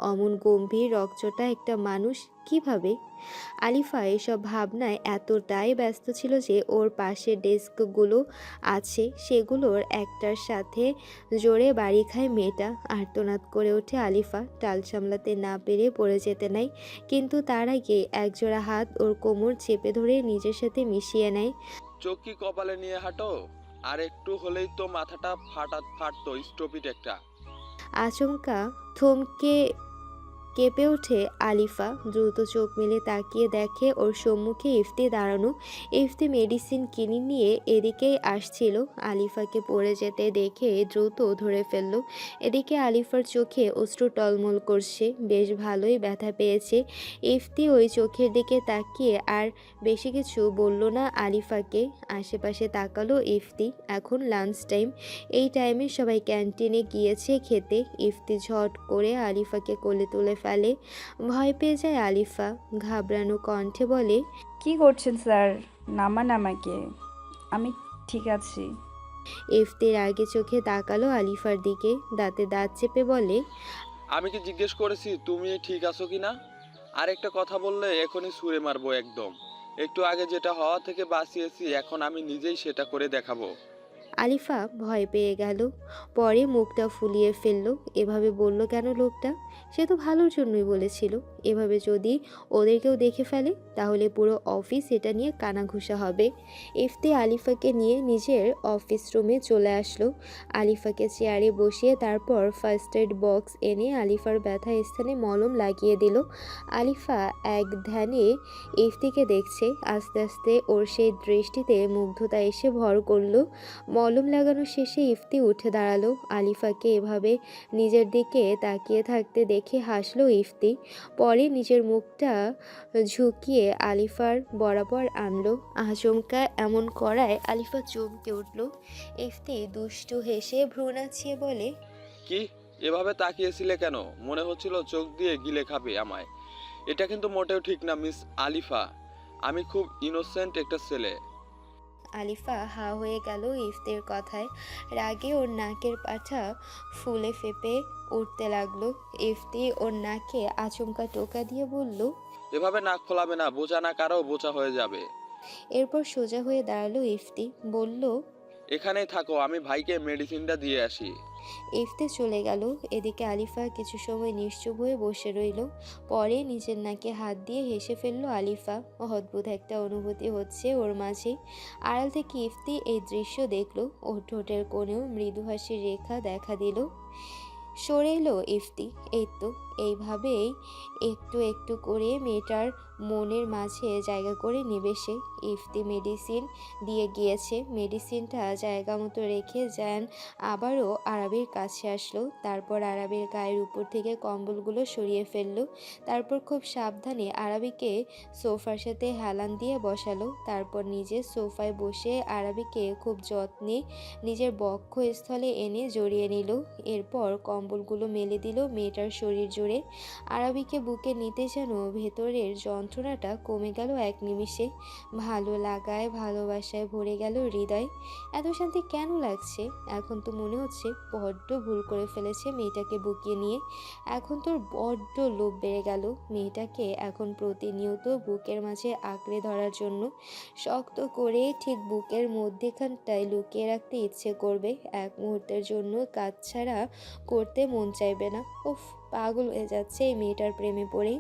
অমন গম্ভীর রকচটা একটা মানুষ কিভাবে? আলিফা এসব ভাবনায় এতটাই ব্যস্ত ছিল যে ওর পাশে ডেস্কগুলো আছে সেগুলোর একটার সাথে জোরে বাড়ি খায় মেয়েটা। আর্তনাদ করে ওঠে আলিফা, টাল সামলাতে না পেরে পড়ে যেতে নাই, কিন্তু তার আগে একজোড়া হাত ওর কোমর চেপে ধরে নিজের সাথে মিশিয়ে নেয়। চোখ কি কপালে নিয়ে হাঁটো? আর একটু হলেই তো মাথাটা ফাটতো স্টপিট একটা। আচমকা থমকে কেঁপে ওঠে আলিফা, দ্রুত চোখ মেলে তাকিয়ে দেখে ওর সম্মুখে ইফতি দাঁড়ানো। ইফতি মেডিসিন কিনে নিয়ে এদিকেই আসছিল। আলিফাকে পড়ে যেতে দেখে দ্রুত ধরে ফেলল। এদিকে আলিফার চোখে অশ্রু টলমল করছে, বেশ ভালোই ব্যথা পেয়েছে। ইফতি ওই চোখের দিকে তাকিয়ে আর বেশি কিছু বলল না আলিফাকে। আশেপাশে তাকালো ইফতি। এখন লাঞ্চ টাইম, এই টাইমে সবাই ক্যান্টিনে গিয়েছে খেতে। ইফতি ঝট করে আলিফাকে কোলে তুলে ফেলে। ভয় পেয়ে যায় আলিফা, ঘাবড়ানো কণ্ঠে বলে, কি করছেন স্যার? নামান আমাকে, আমি ঠিক আছি। ইফতির আগে চোখে তাকালো আলিফার দিকে, দাঁতে দাঁত চেপে বলে, আমি কি জিজ্ঞেস করেছি তুমি ঠিক আছো কিনা? আর একটা কথা বললে এখনই ছুঁড়ে মারবো একদম। একটু আগে যেটা হওয়া থেকে বাঁচিয়েছি, এখন আমি নিজেই সেটা করে দেখাবো। আলিফা ভয় পেয়ে গেল। পরে মুখটা ফুলিয়ে ফেলল। এভাবে বলল কেন লোকটা? সে তো ভালোর জন্যই বলেছিল। এভাবে যদি ওদেরকেও দেখে ফেলে তাহলে পুরো অফিস এটা নিয়ে কানাঘুষা হবে। ইফতি আলিফাকে নিয়ে নিজের অফিস রুমে চলে আসলো। আলিফাকে চেয়ারে বসিয়ে তারপর ফার্স্ট এড বক্স এনে আলিফার ব্যথা স্থানে মলম লাগিয়ে দিল। আলিফা এক ধ্যানে ইফতিকে দেখছে। আস্তে আস্তে ওর সেই দৃষ্টিতে মুগ্ধতা এসে ভর করলো। মলম লাগানো শেষে ইফতি উঠে দাঁড়ালো। আলিফাকে এভাবে নিজের দিকে তাকিয়ে থাকতে দেখে হাসলো ইফতি। পরে নিজের মুখটা ঝুঁকিয়ে আলিফার বরাবর আনলো। আচমকা এমন করায় আলিফা চমকে উঠল। ইফতি দুষ্টু হেসে ভ্রু নাচিয়ে বলে, কি এভাবে তাকিয়েছিলে কেন? মনে হচ্ছিল চোখ দিয়ে গিলে খাবে আমায়। এটা কিন্তু মোটেও ঠিক না মিস আলিফা। আমি খুব ইনোসেন্ট একটা ছেলে। আলিফা হা হয়ে গেল ইফতির কথায়। রাগে ওর নাকের পাঠা ফুলে ফেপে উঠতে লাগলো। ইফতি ওর নাকে আচমকা টোকা দিয়ে বলল, এভাবে নাক খোলাবে না, বোঝা না কারো বোঝা হয়ে যাবে। এরপর সোজা হয়ে দাঁড়ালো ইফতি, বলল, এখানেই থাকো, আমি ভাইকে মেডিসিনটা দিয়ে আসি। ইফতি চলে গেল। এদিকে আলিফা কিছু সময় নিশ্চুপ হয়ে বসে রইল। পরে নিজের নাকে হাত দিয়ে হেসে ফেলল আলিফা। অদ্ভুত একটা অনুভূতি হচ্ছে ওর মাঝে। আড়াল থেকে ইফতি এই দৃশ্য দেখলো। ওর ঠোঁটের কোণেও মৃদু হাসির রেখা দেখা দিল। সরে এলো ইফতি। এই তো এইভাবেই একটু একটু করে মেয়েটার মনের মাঝে জায়গা করে নেবে সে। ইফতি মেডিসিন দিয়ে গিয়েছে। মেডিসিনটা জায়গা মতো রেখে জায়ান আবারও আরাবির কাছে আসলো। তারপর আরাবির গায়ের উপর থেকে কম্বলগুলো সরিয়ে ফেললো। তারপর খুব সাবধানে আরাবিকে সোফার সাথে হেলান দিয়ে বসালো। তারপর নিজে সোফায় বসে আরাবিকে খুব যত্নে নিজের বক্ষস্থলে এনে জড়িয়ে নিল। এরপর কম্বলগুলো মেলে দিল মেয়েটার শরীর জুড়ে। আরাবিকে বুকে নিতে যেন ভেতরের যন্ত্রণাটা কমে গেল এক নিমিষে। ভালো লাগায় ভালোবাসায় ভরে গেল হৃদয়। এত শান্তি কেন লাগছে? এখন তো মনে হচ্ছে বড্ড ভুল করে ফেলেছে মেয়েটাকে বুকিয়ে নিয়ে। এখন তোর বড্ড লোভ বেড়ে গেল মেয়েটাকে এখন প্রতিনিয়ত বুকের মাঝে আঁকড়ে ধরার জন্য। শক্ত করে ঠিক বুকের মধ্যেখানটায় লুকিয়ে রাখতে ইচ্ছে করবে। এক মুহূর্তের জন্য কাজ ছাড়া করতে মন চাইবে না। উফ, পাগল হয়ে যাচ্ছে এই মেয়েটার প্রেমে পড়েই।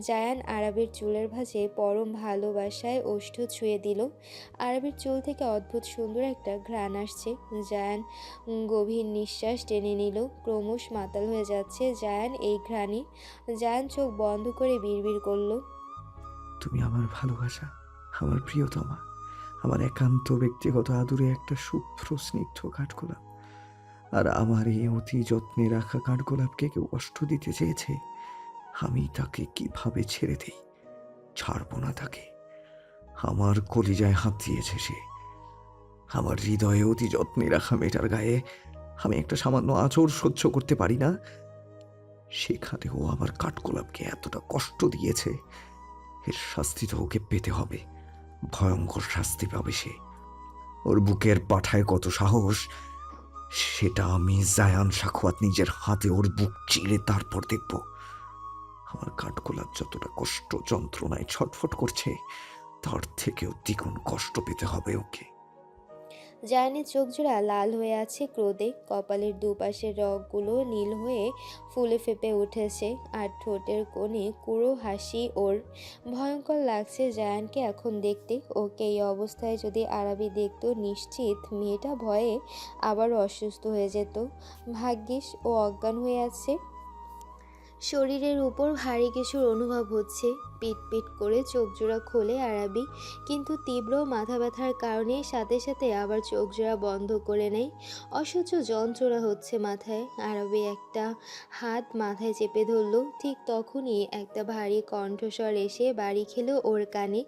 জায়ান আরাবির চুলের ভাঁজে পরম ভালোবাসায় ওষ্ঠ ছুঁয়ে দিল। আরাবির চুল থেকে অদ্ভুত সুন্দর একটা ঘ্রাণ আসছে। জায়ান গভীর নিঃশ্বাস টেনে নিল। ক্রমশ মাতাল হয়ে যাচ্ছে জায়ান এই ঘ্রাণে। জায়ান চোখ বন্ধ করে বিড়বিড় করল, তুমি আমার ভালোবাসা, আমার প্রিয়তমা, আমার একান্ত ব্যক্তিগত আদুরে একটা শুভ্র স্নিগ্ধ কাঠগোলাপ। আর আমার এই অতি যত্নে রাখা কাঠগোলাপকে কেউ কষ্ট দিতে চেয়েছে, আমি তাকে কিভাবে ছেড়ে দেই? ছাড়বো না তাকে। আমার কলিজায় হাত দিয়েছে সে। আমার হৃদয়ে অতি যত্নে রাখা মেয়েটার গায়ে আমি একটা সামান্য আঁচড় সহ্য করতে পারি না। সেখানে ও আমার কাঠগোলাপকে এতটা কষ্ট দিয়েছে, এর শাস্তি তো ওকে পেতে হবে। ভয়ঙ্কর শাস্তি পাবে সে। ওর বুকের পাঠায় কত সাহস, সেটা আমি জায়ান সাখওয়াত নিজের হাতে ওর বুক চিরে তারপর দেখব। আমার কাঠগোলাপ যতটা কষ্ট যন্ত্রণায় ছটফট করছে, তার থেকেও দ্বিগুণ কষ্ট পেতে হবে ওকে। জায়ানের চোখজোড়া লাল হয়ে আছে ক্রোধে, কপালের দুপাশের রগগুলো নীল হয়ে ফুলে ফেঁপে উঠেছে, আর ঠোঁটের কোণে কুড়ো হাসি ওর। ভয়ঙ্কর লাগছে জায়ানকে এখন দেখতে। ওকে এই অবস্থায় যদি আরাবি দেখতো, নিশ্চিত মেয়েটা ভয়ে আবারও অসুস্থ হয়ে যেত। ভাগ্যিস ও অজ্ঞান হয়ে আছে। শরীরের উপর ভারী কিছুর অনুভব হচ্ছে। পিট পিট করে চোখজোড়া খোলে আরাবি, কিন্তু তীব্র মাথা ব্যথার কারণে সাথে সাথে আবার চোখজোড়া বন্ধ করে নেয়। অসহ্য যন্ত্রণা হচ্ছে মাথায়। আরাবি একটা হাত মাথায় চেপে ধরলো। ঠিক তখনই একটা ভারী কণ্ঠস্বর এসে বাড়ি খেলো ওর কানে।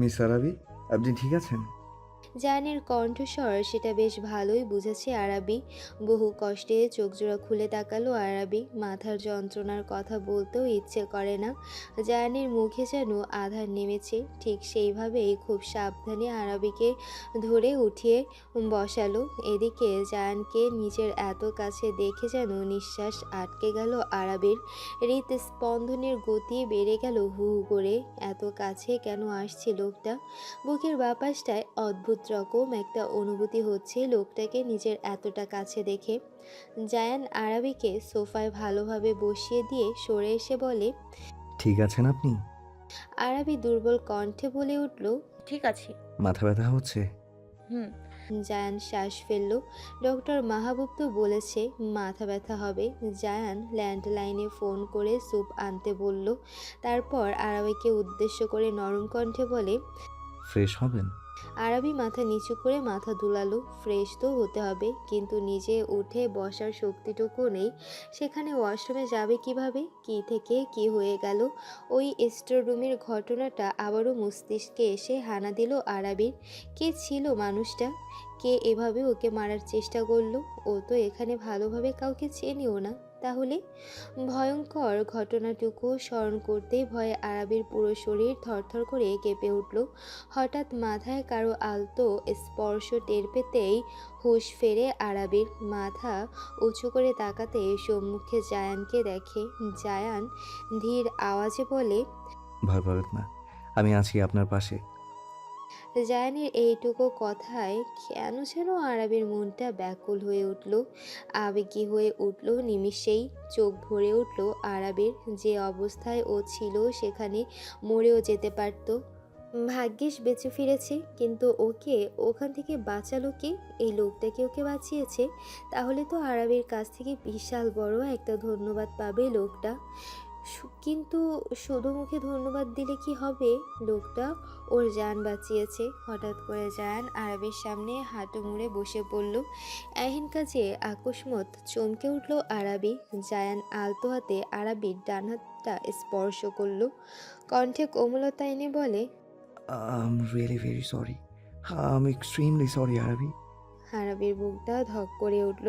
মিস আরাবি, আপনি ঠিক আছেন? জায়ানের কণ্ঠস্বর সেটা বেশ ভালোই বুঝেছে আরাবি। বহু কষ্টে চোখজোড়া খুলে তাকালো আরাবি। মাথার যন্ত্রণার কথা বলতেও ইচ্ছে করে না। জায়ানের মুখে যেন আধার নেমেছে। ঠিক সেইভাবেই খুব সাবধানে আরাবিকে ধরে উঠিয়ে বসালো। এদিকে জায়ানকে নিজের এত কাছে দেখে যেন নিঃশ্বাস আটকে গেল আরাবির। হৃদস্পন্দনের গতি বেড়ে গেল হু হু করে। এত কাছে কেন আসছে লোকটা? বুকের বাপাসটায় অদ্ভুত রকম একটা অনুভূতি হচ্ছে লোকটাকে নিজের এতটা কাছে দেখে। জায়ান আরাবিকে সোফায় ভালোভাবে বসিয়ে দিয়ে সরে এসে বলে। ঠিক আছেন আপনি? আরাবি দুর্বল কণ্ঠে বলে উঠল, ঠিক আছে। মাথা ব্যথা হচ্ছে? হুম। জায়ান শ্বাস ফেলল। ডক্টর মাহবুব তো বলেছে মাথা ব্যথা হবে। জায়ান ল্যান্ডলাইনে ফোন করে স্যুপ আনতে বলল। তারপর আরাবিকে উদ্দেশ্য করে নরম কণ্ঠে বলে। ফ্রেশ হবেন? আরাবি মাথা নিচু করে মাথা দুলালো। ফ্রেশ তো হতে হবে, কিন্তু নিজে উঠে বসার শক্তিটুকু নেই। সেখানে ওয়াশরুমে যাবে কিভাবে? কি থেকে কি হয়ে গেল? ওই স্টোররুমের ঘটনাটা আবারও মস্তিষ্কে এসে হানা দিল আরাবির। কে ছিল মানুষটা? কে এভাবে ওকে মারার চেষ্টা করলো? ও তো এখানে ভালোভাবে কাউকে চেনেও না। তাহলে ভয়ঙ্কর ঘটনাটুকু স্মরণ করতেই ভয়ে আরাবির পুরো শরীর থরথর করে কেঁপে উঠল। হঠাৎ মাথায় কারো আলতো স্পর্শ টের পেতেই হুঁশ ফেরে আরাবির। মাথা উঁচু করে তাকাতে সম্মুখে জায়ানকে দেখে। জায়ান ধীর আওয়াজে বলে। ভয় পাবেন না, আমি আছি আপনার পাশে। জায়ানের এইটুকু কথায় কেন যেন আরাবির মনটা ব্যাকুল হয়ে উঠল, আবেগী হয়ে উঠল নিমিষেই। চোখ ভরে উঠল আরাবির। যে অবস্থায় ও ছিল সেখানে মরেও যেতে পারত। ভাগ্যিস বেঁচে ফিরেছে, কিন্তু ওকে ওখান থেকে বাঁচালো কে? এই লোকটাকে ওকে বাঁচিয়েছে। তাহলে তো আরাবির কাছ থেকে বিশাল বড় একটা ধন্যবাদ পাবে লোকটা। কিন্তু শুধু মুখে ধন্যবাদ দিলে কি হবে? লোকটা ওর জান বাঁচিয়েছে। হঠাৎ করে জায়ান আরাবির সামনে হাঁটু মুড়ে বসে পড়ল। এহেন কাজে আকস্মাত চমকে উঠল আরাবি। জায়ান আলতো হাতে আরাবির ডান হাতটা স্পর্শ করলো। কণ্ঠে কোমলতা এনে বলে। I'm really very sorry, um extremely sorry Arabi. আরাবির বুকটা ধক করে উঠল।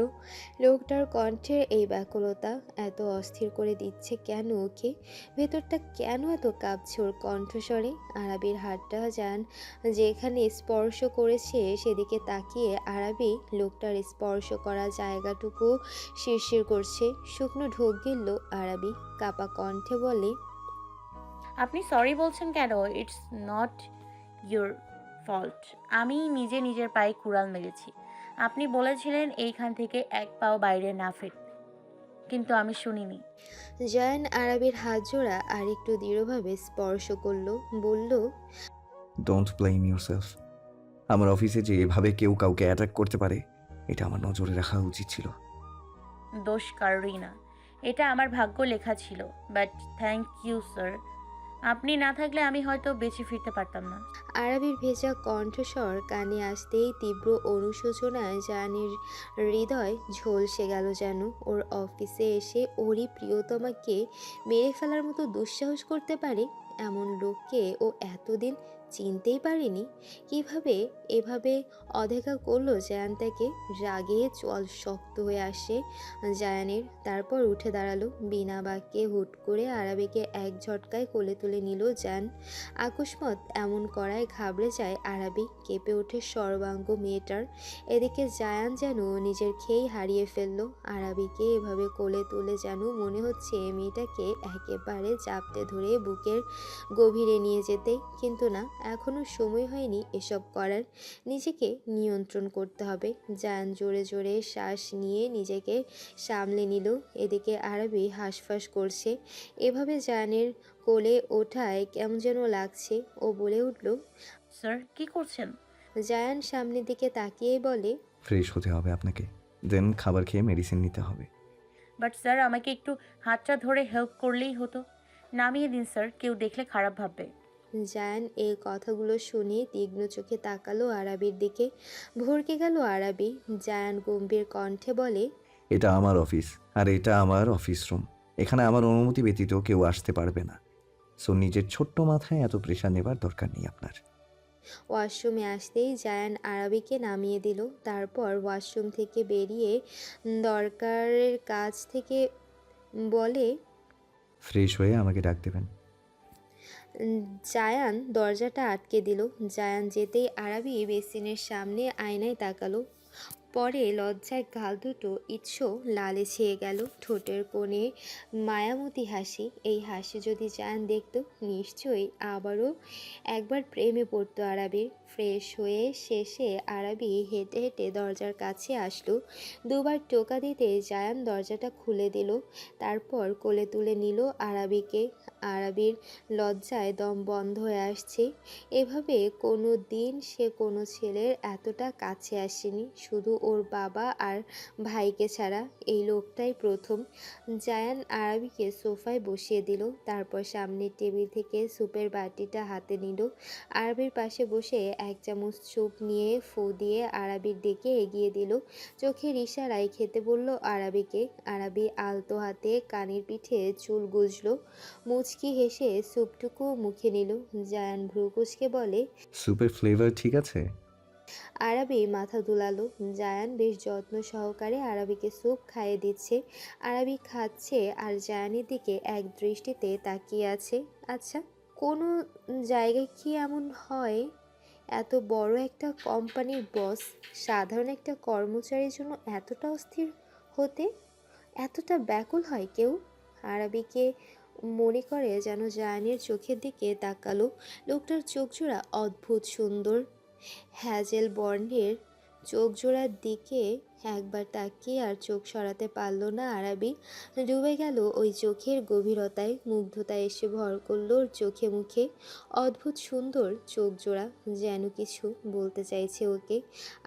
লোকটার কণ্ঠের এই ব্যাকুলতা এত অস্থির করে দিচ্ছে কেন ওকে? ভেতরটা কেন এত কাঁপছে ওর কণ্ঠস্বরে? আরাবির হাতটা যান যেখানে স্পর্শ করেছে সেদিকে তাকিয়ে আরাবি লোকটার স্পর্শ করা জায়গাটুকু শিরশির করছে। শুকনো ঢোক গিলল আরাবি। কাপা কণ্ঠে বলে। আপনি সরি বলছেন কেন? It's not your fault. আমি নিজে নিজের পায়ে কুড়াল মেরেছি। আপনি বলেছিলেন এইখান থেকে এক পাও বাইরে না ফিরতে, কিন্তু আমি শুনিনি। জায়ান আরাবির হাত জোড়া আর একটু দৃঢ়ভাবে স্পর্শ করলো। বলল। Don't blame yourself. আমার অফিসে যে এভাবে কেউ কাউকে অ্যাটাক করতে পারে, এটা আমার নজরে রাখা উচিত ছিল। দোষ কারোরই না, এটা আমার ভাগ্য লেখা ছিল। বাট থ্যাংক ইউ স্যার, আপনি না থাকলে আমি হয়তো বেঁচে ফিরতে পারতাম না। আরাবির ভেজা কণ্ঠস্বর কানে আসতেই তীব্র অনুশোচনায় জায়ানের হৃদয় ঝলসে গেল যেন। ওর অফিসে এসে ওরই প্রিয়তমাকে মেরে ফেলার মতো দুঃসাহস করতে পারে এমন লোককে ও এতদিন চিনতেই পারেনি। কিভাবে এভাবে অদেখা করলো জায়ান তাকে? রাগে চল শক্ত হয়ে আসে জায়ানের। তারপর উঠে দাঁড়ালো বিনা বাক্যে। হুট করে আরাবিকে এক ঝটকায় কোলে তুলে নিল জায়ান। আকস্মাত এমন করায় ব্যথায় ঘাবড়ে যায় আরাবি, কেঁপে ওঠে সর্বাঙ্গ মেয়েটার। এদিকে জায়ান যেন নিজের খেই হারিয়ে ফেলল। আরাবিকে এভাবে কোলে তুলে যেন মনে হচ্ছে মেয়েটাকে একেবারে জাপটে ধরে বুকের গভীরে নিয়ে যেতে, কিন্তু না, এখনো সময় হয়নি এসব করার। নিজেকে নিয়ন্ত্রণ করতে হবে। জায়ান জোরে জোরে শ্বাস নিয়ে নিজেকে সামলে নিল। এদিকে আরাবি হাঁসফাঁস করছে। এভাবে জায়ানের কোলে ওঠায় কেমন যেন লাগছে। ও বলে উঠল। স্যার কি করছেন? জায়ান সামনের দিকে তাকিয়েই বলে, ফ্রেশ হতে হবে আপনাকে, দেন খাবার খেয়ে মেডিসিন নিতে হবে। বাট স্যার আমাকে একটু হাতটা ধরে হেল্প করলেই হতো। নামিয়ে দিন স্যার, কেউ দেখলে খারাপ ভাববে। জায়ান এই কথাগুলো শুনে তীক্ষ্ণ চোখে তাকালো আরাবির দিকে। ভরকে গেল আরাবি। জায়ান গম্ভীর কণ্ঠে বলে, এটা আমার অফিস, আর এটা আমার অফিস রুম। এখানে আমার অনুমতি ব্যতীত কেউ আসতে পারবে না। সো নিজের ছোট্ট মাথায় এত প্রেশার নেবার দরকার নেই আপনার। ওয়াশরুমে আসতেই জায়ান আরাবিকে নামিয়ে দিল। তারপর ওয়াশরুম থেকে বেরিয়ে দরকারের কাজ থেকে বলে, ফ্রেশ হয়ে আমাকে ডাক দেবেন। উম, জায়ান দরজাটা আটকে দিল। জায়ান যেতেই আরাবি বেসিনের সামনে আয়নায় তাকালো। পরে লজ্জায় গাল দুটো ইৎসো লালে ছেয়ে গেল। ঠোঁটের কোণে মায়ামতী হাসি। এই হাসি যদি জায়ান দেখতো, নিশ্চয়ই আবারও একবার প্রেমে পড়তো আরাবির। ফ্রেশ হয়ে শেষে আরাবি হেঁটে হেঁটে দরজার কাছে আসলো। দুবার টোকা দিতে জায়ান দরজাটা খুলে দিল। তারপর কোলে তুলে নিল আরাবিকে। আরাবির লজ্জায় দম বন্ধ হয়ে আসছে। এভাবে কোনো দিন সে কোনো ছেলের এতটা কাছে আসেনি, শুধু ওর বাবা আর ভাইকে ছাড়া। এই লোকটাই প্রথম। জায়ান আরাবিকে সোফায় বসিয়ে দিল। তারপর সামনের টেবিল থেকে স্যুপের বাটিটা হাতে নিল। আরবির পাশে বসে এক চামচ স্যুপ নিয়ে ফু দিয়ে আরাবির দিকে এগিয়ে দিল। চোখের ইশারায় খেতে বলল আরাবিকে। আরাবি আলতো হাতে কানের পিঠে চুল গুজল। মুচকি হেসে স্যুপটুকু মুখে নিল। জায়ান ভ্রু কুঁচকে বলে, স্যুপের ফ্লেভার ঠিক আছে? আরাবি মাথা দুলালো। জায়ান বেশ যত্ন সহকারে আরাবিকে স্যুপ খাইয়ে দিচ্ছে। আরাবি খাচ্ছে আর জায়ানের দিকে এক দৃষ্টিতে তাকিয়ে আছে। আচ্ছা, কোনো জায়গায় কি এমন হয়, এত বড় একটা কোম্পানির বস সাধারণ একটা কর্মচারীর জন্য এতটা অস্থির হতে, এতটা ব্যাকুল হয় কেউ? আরাবিকে মনে করে যেন জায়ানের চোখের দিকে তাকালো। লোকটার চোখজোড়া অদ্ভুত সুন্দর। হ্যাজেল বর্ণের চোখজোড়ার দিকে একবার তাকিয়ে আর চোখ সরাতে পারল না আরাবি। ডুবে গেল ওই চোখের গভীরতায়। মুগ্ধতা এসে ভর করল ওর চোখে মুখে। অদ্ভুত সুন্দর চোখজোড়া, যেন কিছু বলতে চাইছে ওকে।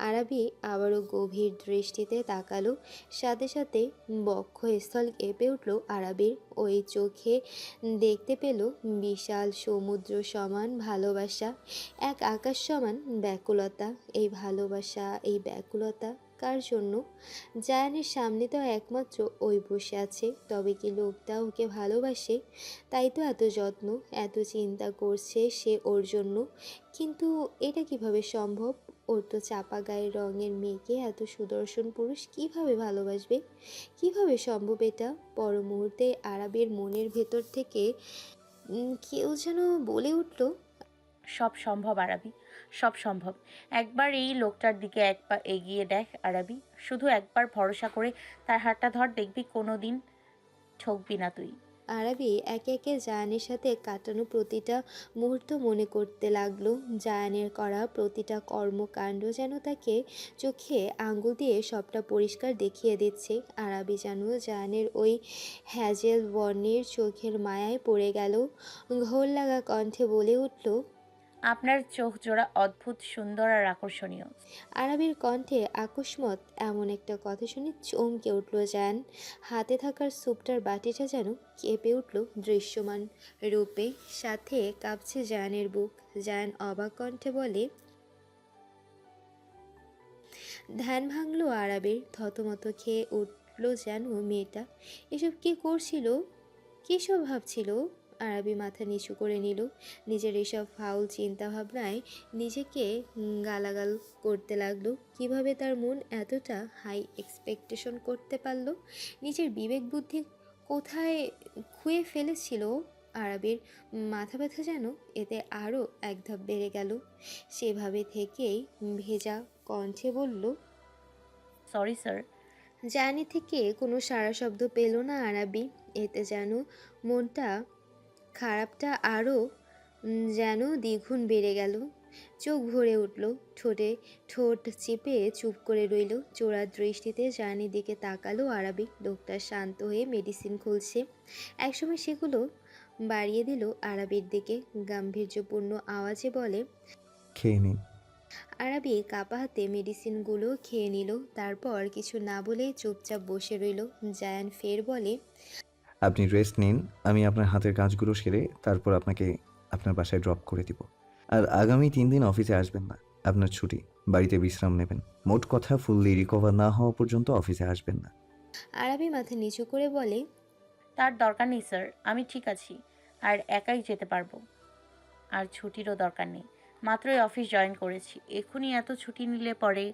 আরাবি আবারও গভীর দৃষ্টিতে তাকালো। সাথে সাথে বক্ষস্থল কেঁপে উঠল আরাবির। ওই চোখে দেখতে পেল বিশাল সমুদ্র সমান ভালোবাসা, এক আকাশ সমান ব্যাকুলতা। এই ভালোবাসা, এই ব্যাকুলতা কার জন্য? জায়ানের সামনে তো একমাত্র ওই বসে আছে। তবে কি লোকটা ওকে ভালোবাসে? তাই তো এত যত্ন, এত চিন্তা করছে সে ওর জন্য। কিন্তু এটা কিভাবে সম্ভব? ওর তো চাপা গায়ের রঙের মেয়েকে এত সুদর্শন পুরুষ কিভাবে ভালোবাসবে? কিভাবে সম্ভব এটা? পর মুহূর্তে আরাবের মনের ভেতর থেকে কেউ যেন বলে উঠল, সব সম্ভব আরাবি, সব সম্ভব। একবার এই লোকটার দিকে এক পা এগিয়ে দেখ আরাবি, শুধু একবার ভরসা করে তার হাতটা ধর, দেখবি কোনো দিন ঠকবি না তুই। আরাবি একে একে জায়ানের সাথে কাটানো প্রতিটা মুহূর্ত মনে করতে লাগলো। জায়ানের করা প্রতিটা কর্মকাণ্ড যেন তাকে চোখে আঙ্গুল দিয়ে সবটা পরিষ্কার দেখিয়ে দিচ্ছে। আরাবি যেন জায়ানের ওই হ্যাজেল বর্ণের চোখের মায়ায় পড়ে গেল। ঘোর লাগা কণ্ঠে বলে উঠল, আপনার চোখ জোড়া অদ্ভুত সুন্দর আর আকর্ষণীয়। আরাবির কণ্ঠে আকস্মাত এমন একটা কথা শুনে চমকে উঠল জায়ান। হাতে থাকার স্যুপটার বাটিটা যেন কেঁপে উঠল দৃশ্যমান রূপে। সাথে কাঁপছে জায়ানের বুক। জায়ান অবাক কণ্ঠে বলে, ধ্যান ভাঙল আরাবের। থতমত খেয়ে উঠল যেন মেয়েটা। এসব কি করছিল? কী সব ভাবছিল? আরাবি মাথা নিচু করে নিল। নিজের এসব ফাউল চিন্তাভাবনায় নিজেকে গালাগাল করতে লাগলো। কিভাবে তার মন এতটা হাই এক্সপেকটেশন করতে পারলো? নিজের বিবেক বুদ্ধি কোথায় খুয়ে ফেলেছিল? আরবের মাথা ব্যথা যেন এতে আরও এক ধাপ বেড়ে গেল। সেভাবে থেকেই ভেজা কণ্ঠে বলল, সরি স্যার। জার্নি থেকে কোনো সাড়া শব্দ পেল না আরাবি। এতে যেন মনটা খারাপটা আরও যেন দ্বিগুণ বেড়ে গেল। চোখ ভরে উঠল, ঠোঁটে ঠোঁট চেপে চুপ করে রইল। চোরা দৃষ্টিতে জার্নির দিকে তাকালো আরাবি। লোকটা শান্ত হয়ে মেডিসিন খুলছে। একসময় সেগুলো বাড়িয়ে দিল আরাবির দিকে, গাম্ভীর্যপূর্ণ আওয়াজে বলে। খেয়ে নিন। আরাবি কাপা হাতে মেডিসিনগুলো খেয়ে নিল, তারপর কিছু না বলে চুপচাপ বসে রইল। জায়ান ফের বলে, আপনি রেস্ট নিন, আমি আপনার হাতের কাজগুলো সেরে তারপর আপনাকে আপনার বাসায় ড্রপ করে দিব। আর আগামী 3 দিন অফিসে আসবেন না, আপনার ছুটি, বাড়িতে বিশ্রাম নেবেন। মোট কথা, ফুললি রিকভার না হওয়া পর্যন্ত অফিসে আসবেন না। আরাবি মাথা নিচু করে বলে, তার দরকার নেই স্যার, আমি ঠিক আছি আর একাই যেতে পারবো। আর ছুটিরও দরকার নেই, মাত্রই অফিস জয়েন করেছি, এক্ষুনি এত ছুটি নিলে পরে।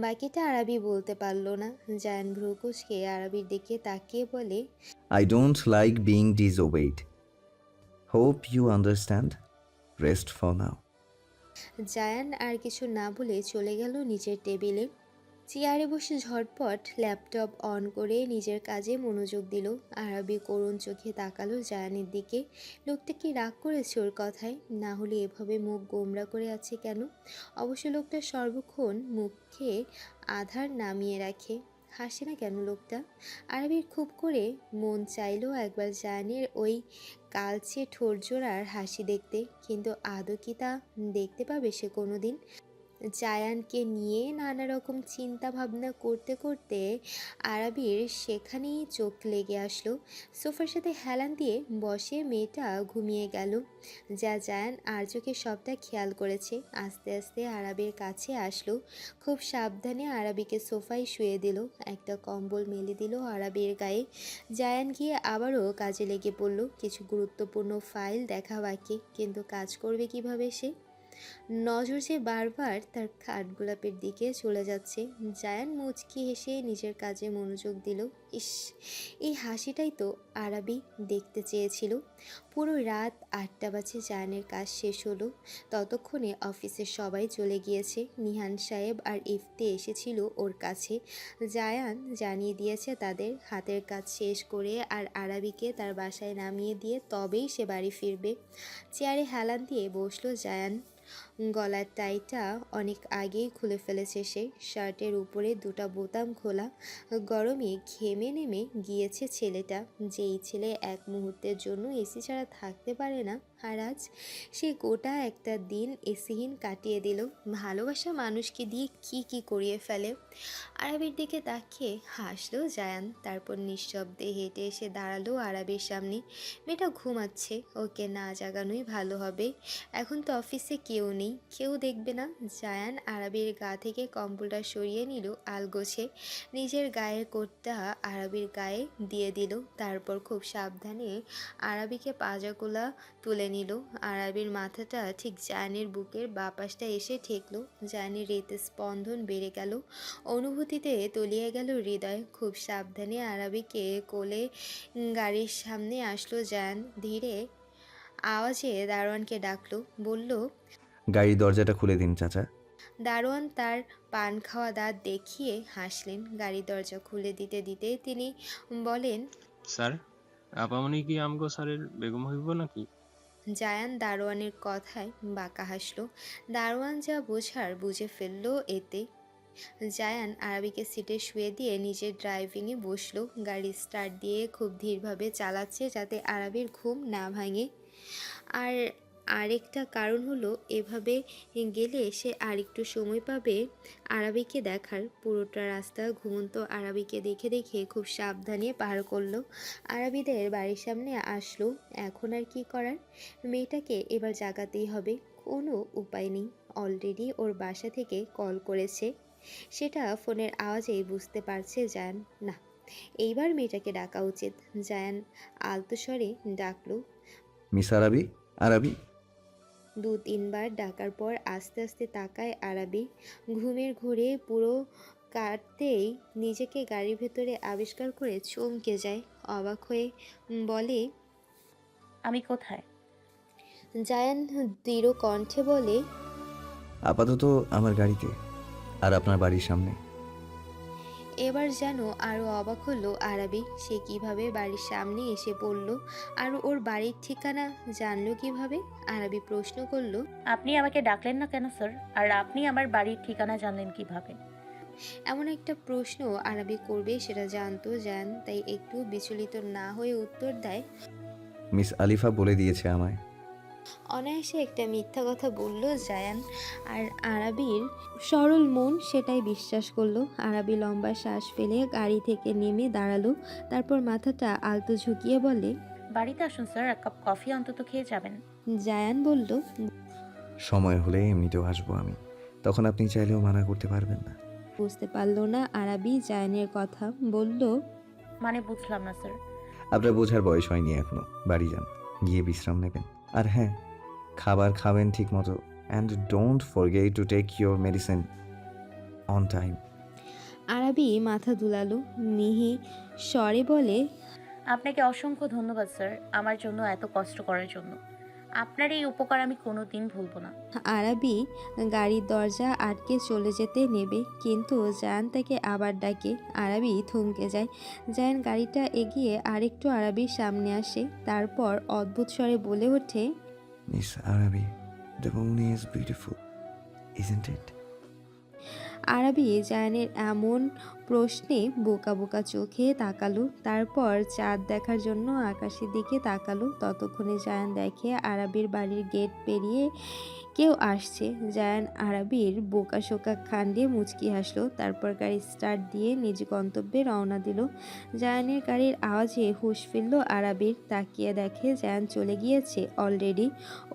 বাকিটা আরাবি বলতে পারল না। জায়ান ভ্রু কুঁচকে আরাবির দিকে তাকিয়ে বলে, I don't like being disobeyed. Hope you understand. Rest for now. Zayan আর কিছু না বলে চলে গেল নিচের টেবিলে। চেয়ারে বসে ঝটপট ল্যাপটপ অন করে নিজের কাজে মনোযোগ দিল। আরাবি করুণ চোখে তাকালো জায়ানের দিকে। লোকটা কি রাগ করেছে ওর কথায়? না হলে এভাবে মুখ গোমড়া করে আছে কেন? অবশ্য লোকটা সর্বক্ষণ মুখে আধার নামিয়ে রাখে, হাসে না কেন লোকটা? আরবির খুব করে মন চাইলো একবার জায়ানের ওই কালচে ঠোঁট জোড়ার হাসি দেখতে, কিন্তু আদৌ কি তা দেখতে পাবে সে কোনো দিন? জায়ানকে নিয়ে নানা রকম চিন্তা ভাবনা করতে করতে আরাবির সেখানেই চোখ লেগে আসলো। সোফার সাথে হেলান দিয়ে বসে মেয়েটা ঘুমিয়ে গেল। যা জায়ান আর চোখে সবটা খেয়াল করেছে। আস্তে আস্তে আরাবির কাছে আসলো, খুব সাবধানে আরাবিকে সোফায় শুয়ে দিল, একটা কম্বল মেলে দিল আরাবির গায়ে। জায়ান গিয়ে আবারও কাজে লেগে পড়ল। কিছু গুরুত্বপূর্ণ ফাইল দেখা বাকি, কিন্তু কাজ করবে কিভাবে সে? নজর যে বারবার তার কাঠগোলাপের দিকে চলে যাচ্ছে। জায়ান মুচকি হেসে নিজের কাজে মনোযোগ দিল। ইস, এই হাসিটাই তো আরাবি দেখতে চেয়েছিল। পুরো রাত 8টা বাজে জায়ানের কাজ শেষ হলো। ততক্ষণে অফিসের সবাই চলে গিয়েছে। নিহান সাহেব আর ইফতি এসেছিল ওর কাছে। জায়ান জানিয়ে দিয়েছে তাদের হাতের কাজ শেষ করে আর আরাবিকে তার বাসায় নামিয়ে দিয়ে তবেই সে বাড়ি ফিরবে। চেয়ারে হেলান দিয়ে বসলো জায়ান। গলার টাইটা অনেক আগেই খুলে ফেলেছে সে। শার্টের উপরে দুটো বোতাম খোলা। গরমে ঘেমে নেমে গিয়েছে ছেলেটা। যেই ছেলে এক মুহূর্তের জন্য এসি ছাড়া থাকতে পারে না, আর আজ সে গোটা একটা দিন এসিহীন কাটিয়ে দিল। ভালোবাসা মানুষকে দিয়ে কি কি করিয়ে ফেলে। আরাবির দিকে তাকিয়ে হাসলো জায়ান, তারপর নিঃশব্দে হেঁটে এসে দাঁড়ালো আরাবির সামনে। মেয়েটা ঘুমাচ্ছে, ওকে না জাগানোই ভালো হবে। এখন তো অফিসে কেউ নেই, কেউ দেখবে না। জায়ান আরাবির গা থেকে কম্বলটা সরিয়ে নিল আলগোছে। নিজের গায়ের কোটটা আরাবির গায়ে দিয়ে দিল, তারপর খুব সাবধানে আরাবিকে পাজাগুলা তুলে নিল। আরাবির মাথাটা ঠিক জায়ানের বুকের বাঁ পাশটা এসে ঠেকলো। জায়ানের হৃদস্পন্দন বেড়ে গেল, অনুভূতিতে তলিয়ে গেল হৃদয়। খুব সাবধানে আরাবিকে কোলে গাড়ির সামনে আসলো জায়ান। ধীরে আওয়াজে দারোয়ানকে ডাকলো, বলল, গাড়ির দরজাটা খুলে দিন চাচা। দারোয়ান তার পান খাওয়া দাঁত দেখিয়ে হাসলেন। গাড়ির দরজা খুলে দিতে দিতে তিনি বলেন, স্যার, আপামনি কি আমগো স্যারের বেগম হইব নাকি? জায়ান দারোয়ানের কথায় বাঁকা হাসলো। দারোয়ান যা বোঝার বুঝে ফেললো এতে। জায়ান আরাবিকে সিটে শুয়ে দিয়ে নিজের ড্রাইভিংয়ে বসলো। গাড়ি স্টার্ট দিয়ে খুব ধীরভাবে চালাচ্ছে যাতে আরাবির ঘুম না ভাঙে। আর আরেকটা কারণ হলো, এভাবে গেলে সে আরেকটু সময় পাবে আরাবিকে দেখার। পুরোটা রাস্তা ঘুমন্ত আরাবিকে দেখে দেখে খুব সাবধানে পার করলো। আরাবিদের বাড়ির সামনে আসলো। এখন আর কি করার, মেয়েটাকে এবার জাগাতেই হবে, কোনো উপায় নেই। অলরেডি ওর বাসা থেকে কল করেছে, সেটা ফোনের আওয়াজেই বুঝতে পারছে জায়ান। না, এইবার মেয়েটাকে ডাকা উচিত। জায়ান আলতো স্বরে ডাকলো। মিস আরাবি, আরাবি। 2-3 বার ডাকার পর আস্তে আস্তে তাকায় আরাবি। ঘুমের ঘোরে পুরো কাটতেই নিজেকে গাড়ির ভেতরে আবিষ্কার করে চমকে যায়। অবাক হয়ে বলে, আমি কোথায়? জায়ান দৃঢ় কণ্ঠে বলে, আপাতত আমার গাড়িতে, আর আপনার বাড়ির সামনে। এবার যেন আরও অবাক হলো আরাবি। সে কিভাবে বাড়ির সামনে এসে পড়ল আর ওর বাড়ির ঠিকানা জানলো কিভাবে? আরাবি প্রশ্ন করলো। আপনি আমাকে ডাকলেন না কেন স্যার? আর আপনি আমার বাড়ির ঠিকানা জানলেন কিভাবে? এমন একটা প্রশ্ন আরাবি করবে সেটা জানতো জায়ান, তাই একটু বিচলিত না হয়ে উত্তর দেয়। মিস আলিফা বলে দিয়েছে আমায়। অনায়াসে একটা মিথ্যা কথা বলল জায়ান, আর আরাবির সরল মন সেটাই বিশ্বাস করলো। আরাবি লম্বা শ্বাস ফেলে গাড়ি থেকে নেমে দাঁড়ালো, তারপর মাথাটা আলতো ঝুঁকিয়ে বলে। বাড়িতে আসুন স্যার, এক কাপ কফি অন্তত খেয়ে যাবেন। জায়ান বলল, সময় হলে এমনিতেও আসবো আমি, তখন আপনি চাইলেও মানা করতে পারবেন না। বুঝতে পারলো না আরাবি জায়ানের কথা। বলল, মানে বুঝলাম না স্যার। আপনার বোঝার বয়স হয়নি এখনো। বাড়ি যান, গিয়ে বিশ্রাম নেবেন। আর হ্যাঁ, খাবার খাবেন ঠিক মতো, and don't forget to take your medicine on time. আরাবি মাথা দুলালো, মিহি স্বরে বলে, আপনাকে অসংখ্য ধন্যবাদ স্যার, আমার জন্য এত কষ্ট করার জন্য। আপনার এই উপকার আমি কোনোদিন ভুলব না। আরাবি গাড়ির দরজা আটকে চলে যেতে নেবে, কিন্তু জায়ান তাকে আবার ডাকে। আরাবি থমকে যায়। জায়ান গাড়িটা এগিয়ে আরেকটু আরাবির সামনে আসে, তারপর অদ্ভুত স্বরে বলে ওঠে, Miss Arabi, the moon is beautiful, isn't it? Arabi জায়ানের এমন প্রশ্নে বোকা বোকা চোখে তাকালো, তারপর চাঁদ দেখার জন্য আকাশের দিকে তাকালো। ততক্ষণে জায়ান দেখে আরাবির বাড়ির গেট পেরিয়ে কেউ আসছে। জায়ান আরাবির বোকা শোকা কাণ্ডে মুচকি হাসলো, তারপর গাড়ি স্টার্ট দিয়ে নিজ গন্তব্যে রওনা দিল। জায়ানের গাড়ির আওয়াজে হুঁশ ফিরল আরাবির। তাকিয়ে দেখে জায়ান চলে গিয়েছে অলরেডি।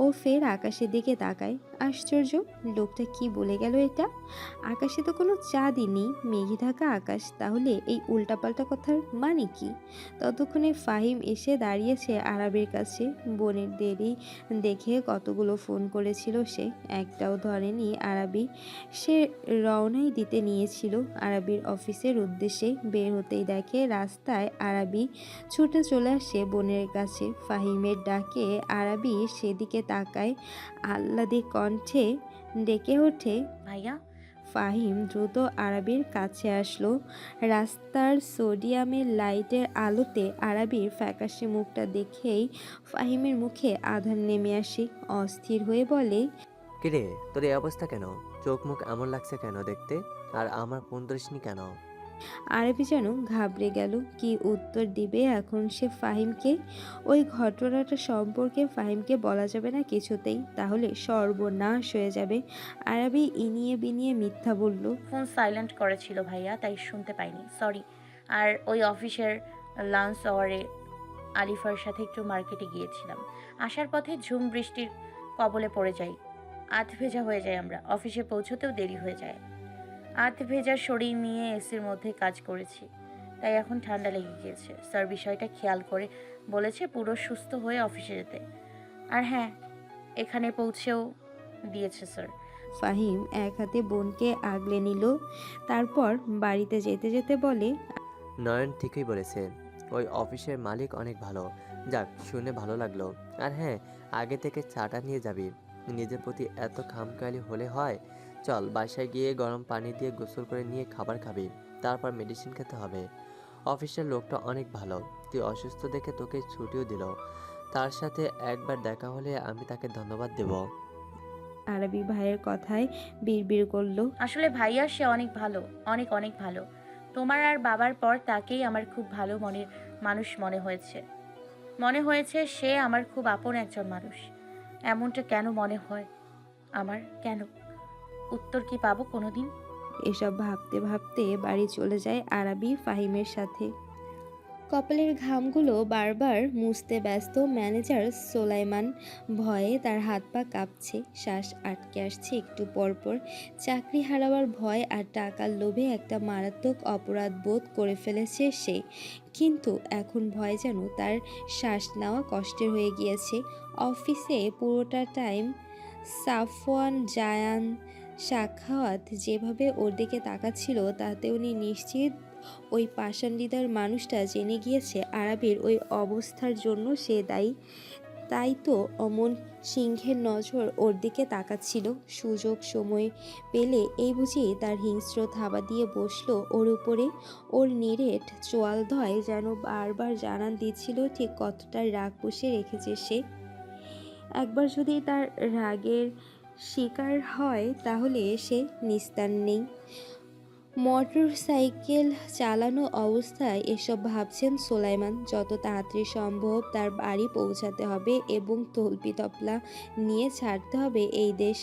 ও ফের আকাশের দিকে তাকায়। আশ্চর্য, লোকটা কি বলে গেল এটা? আকাশে তো কোনো চাঁদই নেই, মেঘে ঢাকা আকাশ, তাহলে এই উল্টাপাল্টা কথার মানে কি? ততক্ষণে ফাহিম এসে দাঁড়িয়েছে আরাবির কাছে। বোনের দেরি দেখে কতগুলো ফোন করেছিল সে, একটাও ধরেনি আরাবি। সে রওনাই দিতে নিয়েছিল আরাবির অফিসের উদ্দেশ্যে। বের হতেই দেখে রাস্তায় আরাবি, ছুটে চলে আসে বোনের কাছে। ফাহিমের ডাকে আরাবি সেদিকে তাকায়, আহ্লাদে কণ্ঠে ডেকে ওঠে, ভাইয়া। ফাহিম দ্রুত আরাবির কাছে আসলো। রাস্তার সোডিয়ামের লাইটের আলোতে আরাবির ফ্যাকাশে মুখটা দেখেই ফাহিমের মুখে আধার নেমে আসে। অস্থির হয়ে বলে, কিরে, তোর এই অবস্থা কেন? চোখ মুখ এমন লাগছে কেন দেখতে? আর আমার ফোন ধরিসনি কেন? আরাবি যেন ঘাবড়ে গেল। কি উত্তর দিবে এখন সে ফাহিমকে? ওই ঘটনাটা সম্পর্কে ফাহিমকে বলা যাবে না কিছুতেই, তাহলে সর্বনাশ হয়ে যাবে। আরাবি ইনিয়ে বিনিয়ে মিথ্যা বলল। ফোন সাইলেন্ট করেছিল ভাইয়া, তাই শুনতে পাইনি, সরি। আর ওই অফিসের লাঞ্চ আওয়ারে আলিফার সাথে একটু মার্কেটে গিয়েছিলাম। আসার পথে ঝুম বৃষ্টির কবলে পড়ে যাই, আধ ভেজা হয়ে যায়, আমরা অফিসে পৌঁছতেও দেরি হয়ে যায়। আধ ভেজা শরীর নিয়ে এসির মধ্যে কাজ করেছি, তাই এখন ঠান্ডা লেগে গিয়েছে। স্যার বিষয়টা খেয়াল করে বলেছে পুরো সুস্থ হয়ে অফিসে যেতে। আর হ্যাঁ, এখানে পৌঁছেও দিয়েছে স্যার। ফাহিম এক হাতে বোনকে আগলে নিল, তারপর বাড়িতে যেতে যেতে বলে, নয়ন ঠিকই বলেছে, ওই অফিসের মালিক অনেক ভালো। যাক, শুনে ভালো লাগলো। আর হ্যাঁ, আগে থেকে চাটা নিয়ে যাবি। নিজের প্রতি এত খামখেয়ালি হলে হয়? চল, বাসায় গিয়ে গরম পানি দিয়ে গোসল করে নিয়ে খাবার খাবি, তারপর মেডিসিন খেতে হবে। অফিসের লোকটা অনেক ভালো, তুই অসুস্থ দেখে তোকে ছুটিও দিল। তার সাথে একবার দেখা হলে আমি তাকে ধন্যবাদ দেব। আরবি ভাইয়ের কথায় বিড়বিড় করলো, আসলে ভাইয়া সে অনেক ভালো, অনেক অনেক ভালো। তোমার আর বাবার পর তাকেই আমার খুব ভালো মনের মানুষ মনে হয়েছে সে আমার খুব আপন একজন মানুষ। এমনটা কেন মনে হয় আমার, কেন? উত্তর কি পাবো কোনোদিন? এসব ভাবতে ভাবতে বাড়ি চলে যায় আরাবি ফাহিমের সাথে। কপালের ঘামগুলো বারবার মুছতে ব্যস্ত ম্যানেজার সোলাইমান। ভয়ে তার হাত পা কাঁপছে, শ্বাস আটকে আসছে একটু পরপর। চাকরি হারাবার ভয় আর টাকার লোভে একটা মারাত্মক অপরাধ বোধ করে ফেলেছে সে, কিন্তু এখন ভয় যেন তার শ্বাস নেওয়া কষ্টের হয়ে গিয়েছে। অফিসে পুরোটা টাইম সাফওয়ান, জায়ান, সাখাওয়াত যেভাবে ওর দিকে তাকাচ্ছিল, তাতে উনি নিশ্চিত ওই পাষাণ হৃদয়ের মানুষটা জেনে গিয়েছে আরাবির ওই অবস্থার জন্য সে দায়ী। তাই তো অমন সিংহের নজর ওর দিকে তাকাচ্ছিল। সুযোগ সময় পেলে এই বুঝি তার হিংস্র থাবা দিয়ে বসলো ওর উপরে। ওর নিরেট চোয়াল ধয় যেন বারবার জানান দিচ্ছিল ঠিক কতটা রাগ পুষে রেখেছে সে। একবার যদি তার রাগের শিকার হয় তাহলে সে নিস্তার নেই। মোটর সাইকেল চালানো অবস্থায় এসব ভাবছেন সোলাইমান। যত তাড়াতাড়ি সম্ভব তার বাড়ি পৌঁছাতে হবে এবং তল্পি তপলা নিয়ে ছাড়তে হবে এই দেশ।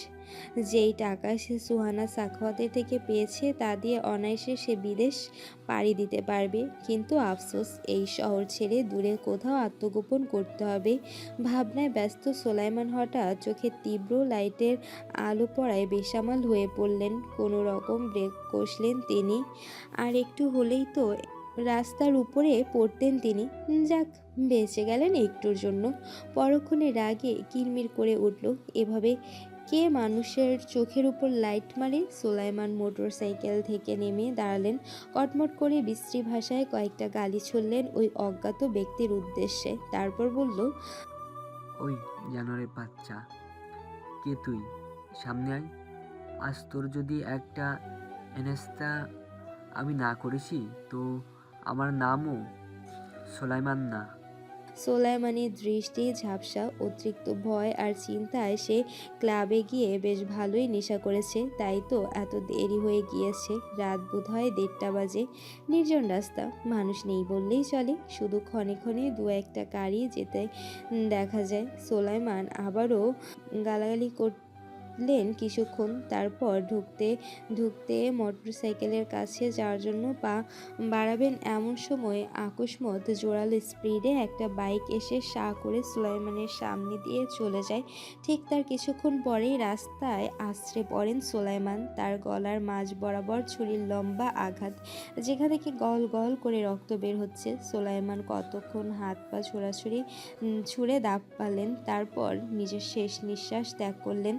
যেই টাকা সে সুহানা সাখাওয়াতের থেকে পেয়েছে তা দিয়ে অনায়াসে সে বিদেশ পাড়ি দিতে পারবে। কিন্তু আফসোস, এই শহর ছেড়ে দূরে কোথাও আত্মগোপন করতে হবে। ভাবনায় ব্যস্ত সোলাইমান হঠাৎ চোখে তীব্র লাইটের আলো পড়ায় বেসামাল হয়ে পড়লেন। কোনো রকম ব্রেক কষলেন তিনি। আর একটু হলেই তো রাস্তার উপরে পড়তেন তিনি। যাক, বেঁচে গেলেন একটুর জন্য। পরক্ষণে রাগে কিরমির করে উঠল। এভাবে কে মানুষের চোখের উপর লাইট মারে? সোলাইমান মোটর সাইকেল থেকে নেমে দাঁড়ালেন। কটমট করে বিশ্রী ভাষায় কয়েকটা গালি ছুড়লেন ওই অজ্ঞাত ব্যক্তির উদ্দেশ্যে। তারপর বলল, ওই জানোয়ারের বাচ্চা, কে তুই? সামনে আয়। আজ তোর যদি একটা এনেস্তা আমি না করেছি তো আমার নামও সোলাইমান না। সোলাইমানের দৃষ্টি ঝাপসা। অতিরিক্ত ভয় আর চিন্তায় সে ক্লাবে গিয়ে বেশ ভালোই নেশা করেছে। তাই তো এত দেরি হয়ে গিয়েছে। রাত বোধহয় 1:30 বাজে। নির্জন রাস্তা, মানুষ নেই বললেই চলে। শুধু ক্ষণে ক্ষণে দু একটা গাড়ি যেতে দেখা যায়। সোলাইমান আবারও গালাগালি করলেন কিছুক্ষণ। তারপর ঢুকতে ঢুকতে মোটরসাইকেলের কাছে যাওয়ার জন্য পা বাড়াবেন এমন সময় আকস্মাৎ জোরালো স্পিডে একটা বাইক এসে সাঁ করে সুলাইমানের সামনে দিয়ে চলে যায়। ঠিক তার কিছুক্ষণ পরেই রাস্তায় আছড়ে পড়েন সুলাইমান। তার গলার মাঝ বরাবর ছুরির লম্বা আঘাত, যেখান থেকে গল গল করে রক্ত বের হচ্ছে। সুলাইমান কতক্ষণ হাত পা ছোড়াছুড়ি ছুঁড়ে দাপ পালেন। তারপর নিজের শেষ নিঃশ্বাস ত্যাগ করলেন।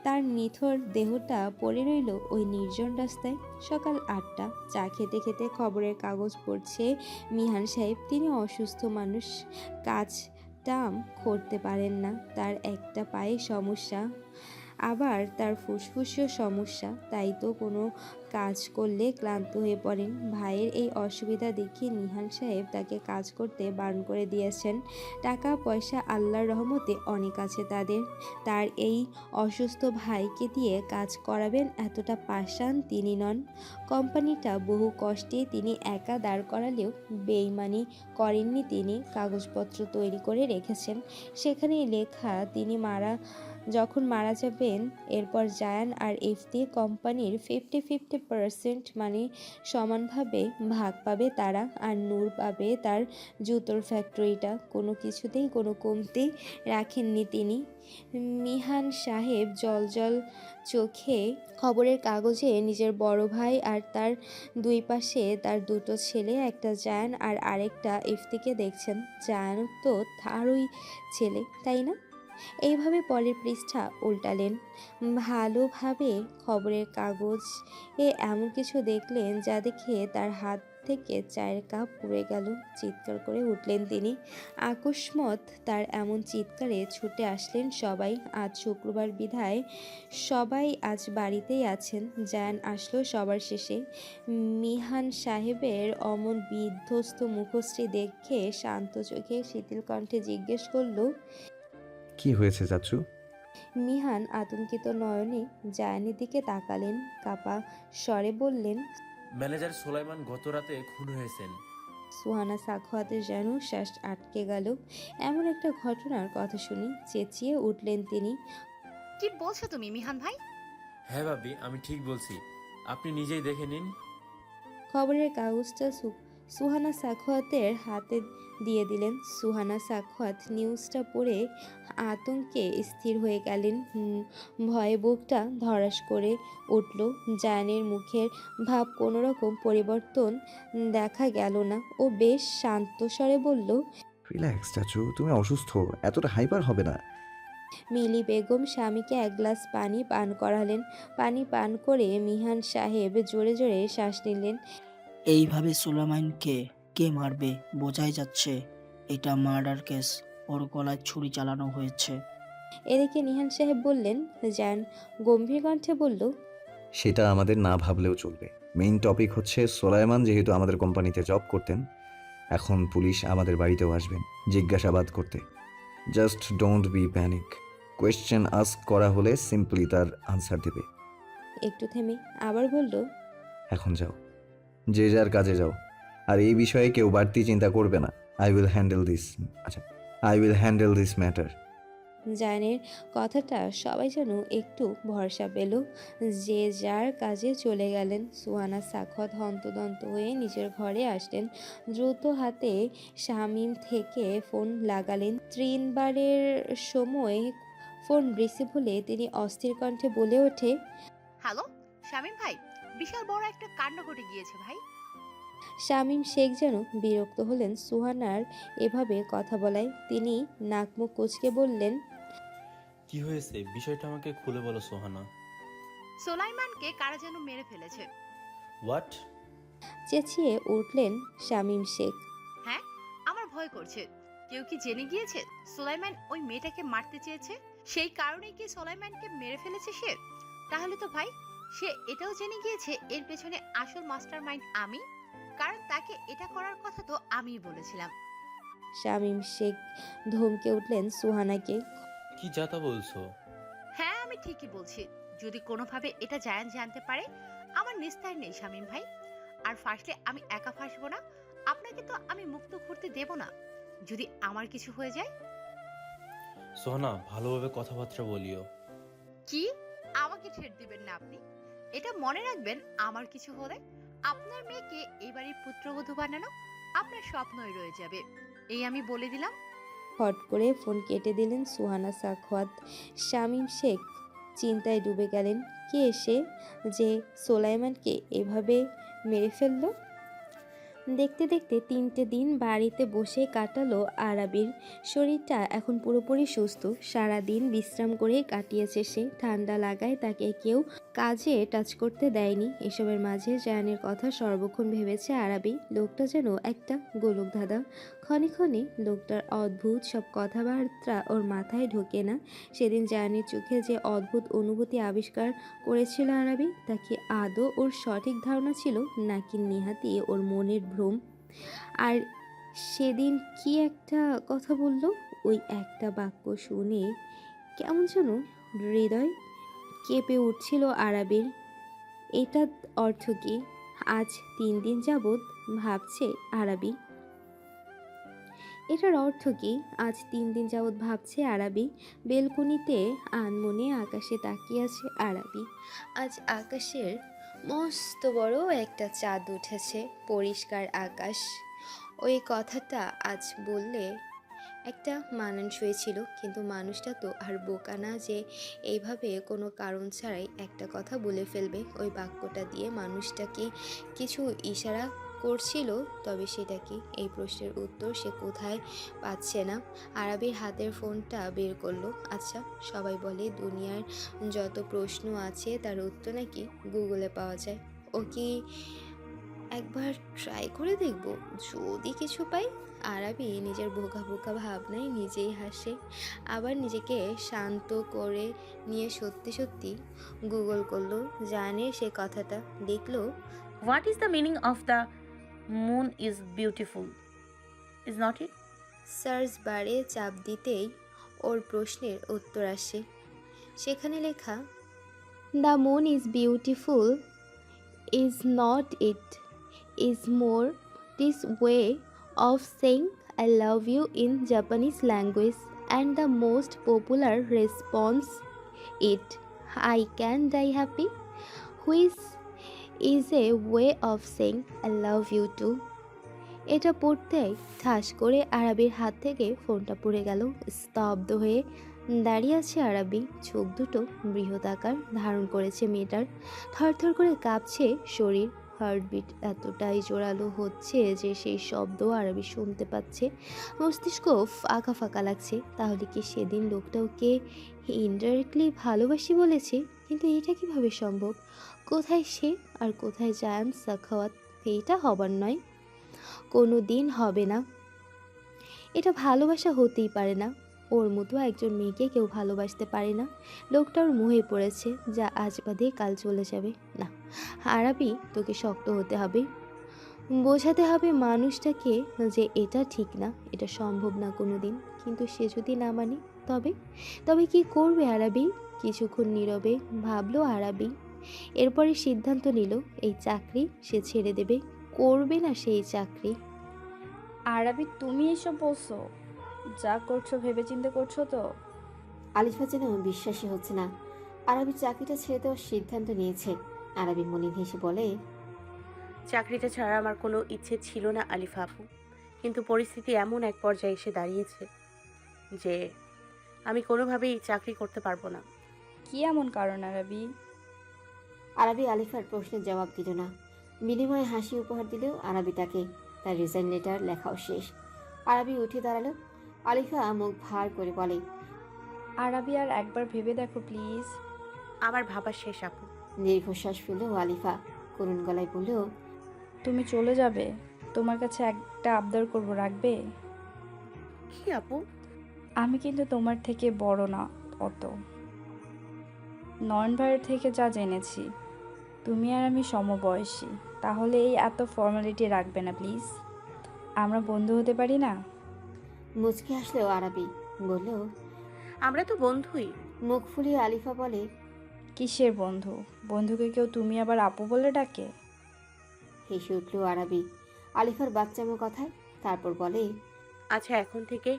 তার নিথর দেহটা পড়ে রইল ওই নির্জন রাস্তায়। সকাল 8টা। চা খেতে খেতে খবরের কাগজ পড়ছে মিহান সাহেব। তিনি অসুস্থ মানুষ, কাজটাম করতে পারেন না। তার একটা পায়ে সমস্যা, আবার তার ফুসফুসেও সমস্যা। তাই তো কোনো কাজ করলে ক্লান্ত হয়ে পড়েন। ভাইয়ের এই অসুবিধা দেখে নিহান সাহেব তাকে কাজ করতে বারণ করে দিয়েছেন। টাকা পয়সা আল্লাহর রহমতে অনেক আছে তাদের। তার এই অসুস্থ ভাইকে দিয়ে কাজ করাবেন এতটা পাষাণ তিনি নন। কোম্পানিটা বহু কষ্টে তিনি একা দাঁড় করালেও বেইমানি করেননি তিনি। কাগজপত্র তৈরি করে রেখেছেন। সেখানেই লেখা তিনি যখন মারা যাবেন এরপর জায়ান আর ইফতি কোম্পানির 50-50% মানে সমানভাবে ভাগ পাবে তারা। আর নূর পাবে তার জুতোর ফ্যাক্টরিটা। কোনো কিছুতেই কোনো কমতি রাখেননি তিনি। মিহান সাহেব জল চোখে খবরের কাগজে নিজের বড় ভাই আর তার দুই পাশে তার দুটো ছেলে, একটা জায়ান আর আরেকটা ইফতিকে দেখছেন। জায়ান তো তারই ছেলে, তাই না? এইভাবে পরের পৃষ্ঠা উল্টালেন। ভালোভাবে খবরের কাগজ এমন কিছু দেখলেন যা দেখে তার হাত থেকে চায়ের কাপ পড়ে গেল। চিৎকার করে উঠলেন তিনি। আকস্মাৎ তার এমন চিৎকারে ছুটে আসলেন সবাই। আজ শুক্রবার বিধায় সবাই আজ বাড়িতেই আছেন। জায়ান আসলো সবার শেষে। মিহান সাহেবের অমন বিধ্বস্ত মুখশ্রী দেখে শান্ত চোখে শিথিল কণ্ঠে জিজ্ঞেস করলো, কি হয়েছে চাচু? মিহান আতঙ্কিত নয়নে জায়ানের দিকে তাকালেন। কাপা স্বরে বললেন, ম্যানেজার সোলাইমান গত রাতে খুন হয়েছেন। সুহানা সাখাওয়াতের যেন শ্বাস আটকে গেল। এমন একটা ঘটনার কথা শুনি চেঁচিয়ে উঠলেন তিনি। কি বলছো তুমি মিহান ভাই? হ্যাঁ ভাবি, আমি ঠিক বলছি, আপনি নিজেই দেখে নিন। খবরের কাগজটা সুহানা সাখাওয়াতের হাতে দিয়ে দিলেন। সুহানা সাখাওয়াত নিউজটা পড়ে আতঙ্কে স্থির হয়ে গেলেন। ভয়ে বুকটা ধড়াস করে উঠল। জায়ানের মুখের ভাব কোনো রকম পরিবর্তন দেখা গেল না। ও বেশ শান্ত স্বরে বলল, রিল্যাক্স চাচু, তুমি অসুস্থ, এতটা হাইপার হবে না। মিলি বেগম স্বামীকে এক গ্লাস পানি পান করালেন। পানি পান করে মিহান সাহেব জোরে জোরে শ্বাস নিলেন। এইভাবে সুলাইমানকে কে মারবে? বোঝাই যাচ্ছে এটা মার্ডার কেস। ওর গলায় ছুরি চালানো হয়েছে। এদিকে নিহান সাহেব বললেন। জায়ান গম্ভীর কণ্ঠে বলল, সেটা আমাদের না ভাবলেও চলবে। মেইন টপিক হচ্ছে সোলাইমান যেহেতু আমাদের কোম্পানিতে জব করতেন, এখন পুলিশ আমাদের বাড়িতেও আসবেন জিজ্ঞাসাবাদ করতে। Just don't be panic. Question ask করা হলে সিম্পলি তার আনসার দেবে। একটু থেমে আবার বলল, এখন যাও, যে যার কাজে যাও। আর এই বিষয়ে কেউ বাড়তি চিন্তা করবে না। I will handle this matter. জায়ানের কথাটা সবাই যেন একটু ভরসা পেল। যে যার কাজে চলে গেলেন। সুহানা সাখাওয়াত হন্তদন্ত হয়ে নিজের ঘরে আসলেন। দ্রুত হাতে শামীম থেকে ফোন লাগালেন। 3 বারের সময় ফোন রিসিভ হলে তিনি অস্থির কণ্ঠে বলে ওঠে, হ্যালো শামীম ভাই, বিশাল বড় একটা কাণ্ড ঘটে গিয়েছে ভাই। শামীম শেখ যেন বিরক্ত হলেন সুহানার এভাবে কথা বলায়। তিনি নাক মুখ কুঁচকে বললেন, কি হয়েছে বিষয়টা আমাকে খুলে বলো সোহানা। সোলাইমানকে কারা যেন মেরে ফেলেছে। হোয়াট? চেঁচিয়ে উঠলেন শামীম শেখ। হ্যাঁ, আমার ভয় করছে। কেউ কি জেনে গিয়েছে সোলাইমান ওই মেয়েটাকে মারতে চেয়েছে? সেই কারণেই কি সোলাইমানকে মেরে ফেলেছে সে? তাহলে তো ভাই সে এটাও জেনে গিয়েছে এর পেছনে আসল মাস্টারমাইন্ড আমি, কারণ তাকে এটা করার কথা তো আমিই বলেছিলাম। শামীম শেখ ধমকে উঠলেন সুহানাকে। কি যাতা বলছো? হ্যাঁ, আমি ঠিকই বলছি। যদি কোনোভাবে এটা জায়ান জানতে পারে, আমার নিস্তার নেই শামীম ভাই। আর ফাঁসলে আমি একা ফাঁসবো না, আপনাকে তো আমি মুক্ত করতে দেব না যদি আমার কিছু হয়ে যায়। সোহানা ভালোভাবে কথাবার্তা বলিও। কি? আমাকে ছেড়ে দিবেন না আপনি? এটা মনে রাখবেন, আমার কিছু হলে আপনার মেয়েকে এই বাড়ির পুত্রবধূ বানানো আপনার স্বপ্নই রয়ে যাবে, এই আমি বলে দিলাম। হট করে ফোন কেটে দিলেন সুহানা সাখাওয়াত। শামীম শেখ চিন্তায় ডুবে গেলেন। কে এসে যে সোলাইমানকে এভাবে মেরে ফেললো। দেখতে দেখতে 3টে দিন বাড়িতে বসে কাটালো আরাবির। শরীরটা এখন পুরোপুরি সুস্থ। সারাদিন বিশ্রাম করে কাটিয়েছে সে। ঠান্ডা লাগায় তাকে কেউ কাজে টাচ করতে দেয়নি। এসবের মাঝে জায়ানের কথা সর্বক্ষণ ভেবেছে আরাবি। লোকটা যেন একটা গোলক ধাঁধা। ক্ষণে ক্ষণে লোকটার অদ্ভুত সব কথাবার্তা ওর মাথায় ঢোকে না। সেদিন জায়ানের চোখে যে অদ্ভুত অনুভূতি আবিষ্কার করেছিল আরাবি, তা কি আদৌ ওর সঠিক ধারণা ছিল নাকি নেহাতি ওর মনের ভ্রম? আর সেদিন কি একটা কথা বলল, ওই একটা বাক্য শুনে কেমন যেন হৃদয় কেঁপে উঠছিল আরাবির। এটার অর্থ কি? আজ 3 দিন যাবৎ ভাবছে আরাবি। এটার অর্থ কি? আজ 3 দিন যাবৎ ভাবছে আরাবি। বেলকনিতে আনমনে আকাশে তাকিয়ে আছে আরাবি। আজ আকাশের মস্ত বড় একটা চাঁদ উঠেছে। পরিষ্কার আকাশ। ওই কথাটা আজ বললে একটা মানানসই ছিল, কিন্তু মানুষটা তো আর বোকা না যে এইভাবে কোনো কারণ ছাড়াই একটা কথা বলে ফেলবে। ওই বাক্যটা দিয়ে মানুষটা কি কিছু ইশারা করছিল? তবে সেটা কি? এই প্রশ্নের উত্তর সে কোথায় পাচ্ছে না। আরাবির হাতের ফোনটা বের করলো। আচ্ছা, সবাই বলে দুনিয়ার যত প্রশ্ন আছে তার উত্তর নাকি গুগলে পাওয়া যায়। ও কি একবার ট্রাই করে দেখবো, যদি কিছু পাই? আরাবি নিজের বোকা বোকা ভাবনায় নিজেই হাসে। আবার নিজেকে শান্ত করে নিয়ে সত্যি সত্যি গুগল করলো। জানে সে কথাটা, দেখলো what is the meaning of the moon is beautiful, is not it? Search বারে চাপ দিতেই ওর প্রশ্নের উত্তর আসে। সেখানে লেখা, the moon is beautiful is not it, is more this way of saying I love you in Japanese language, and the most popular response it I can die happy, which is a way of saying I love you too. এটা পড়তেই ঠাস করে আরাবির হাত থেকে ফোনটা পড়ে গেল। স্তব্ধ হয়ে দাঁড়িয়ে আছে আরাবি। চোখ দুটো বৃহদাকার ধারণ করেছে মেয়েটার। থরথর করে কাঁপছে শরীর। হার্টবিট এতটাই জোরালো হচ্ছে যে সেই শব্দ আরাবি শুনতে পাচ্ছে। মস্তিষ্ক ফাঁকা ফাঁকা লাগছে। তাহলে কি সেদিন লোকটা ওকে ইনডাইরেক্টলি ভালোবাসি বলেছে? কিন্তু এটা কিভাবে সম্ভব? কোথায় সে আর কোথায় জায়ান সাখাওয়াত? এইটা হবার নয়, কোনো দিন হবে না। এটা ভালোবাসা হতেই পারে না। ওর মতো একজন মেয়েকে কেউ ভালোবাসতে পারে না। লোকটা ওর মোহে পড়েছে, যা আজ বাদে কাল চলে যাবে। না আরাবি, তোকে শক্ত হতে হবে, বোঝাতে হবে মানুষটাকে যে এটা ঠিক না, এটা সম্ভব না কোনো দিন। কিন্তু সে যদি না মানে, তবে তবে কি করবে আরাবি? কিছুক্ষণ নীরবে ভাবলো আরাবি, এরপরে সিদ্ধান্ত নিল এই চাকরি সে ছেড়ে দেবে, করবে না সেই চাকরি। আরবি, তুমি এসব বলছো? যা করছো ভেবেচিন্তে করছো তো? আলিফা যেন বিশ্বাসই হচ্ছে না আরবি চাকরিটা ছেড়ে দেওয়ার সিদ্ধান্ত নিয়েছে। আরবি মনে হেসে বলে, চাকরিটা ছাড়া আমার কোনো ইচ্ছে ছিল না আলিফা আপু, কিন্তু পরিস্থিতি এমন এক পর্যায়ে এসে দাঁড়িয়েছে যে আমি কোনোভাবেই চাকরি করতে পারবো না। কি এমন কারণ আরবি? আরবি আলিফার প্রশ্নের জবাব দিল না। বিনিময়ে হাসি উপহার দিলেও আরবি তাকে। তার রিজাইন লেটার লেখাও শেষ। আরবি উঠে দাঁড়ালো। আলিফা মুখ ভার করে বলে, আরবি, আর একবার ভেবে দেখো প্লিজ। আমার ভাবা শেষ আপু। দীর্ঘশ্বাস ফেলল আলিফা। করুণ গলায় বলল, তুমি চলে যাবে, তোমার কাছে একটা আবদার করবো, রাখবে? কি আপু? আমি কিন্তু তোমার থেকে বড় না অত। নয়ন ভাইয়ের থেকে যা জেনেছি, তুমি আর আমি সমবয়সী। তাহলে এই এত ফর্মালিটি রাখবে না প্লিজ? আমরা বন্ধু হতে পারি না? মুচকি হাসলো আরবি। বলল, আমরা তো বন্ধুই। মুখ ফুলিয়ে আলিফা বলে, কিসের বন্ধু? বন্ধুকে কেউ তুমি আবার আপু বলে ডাকে? হেসে উঠল আরবি আলিফার বাচ্চামো কথায়। তারপর বলে, আচ্ছা, এখন থেকে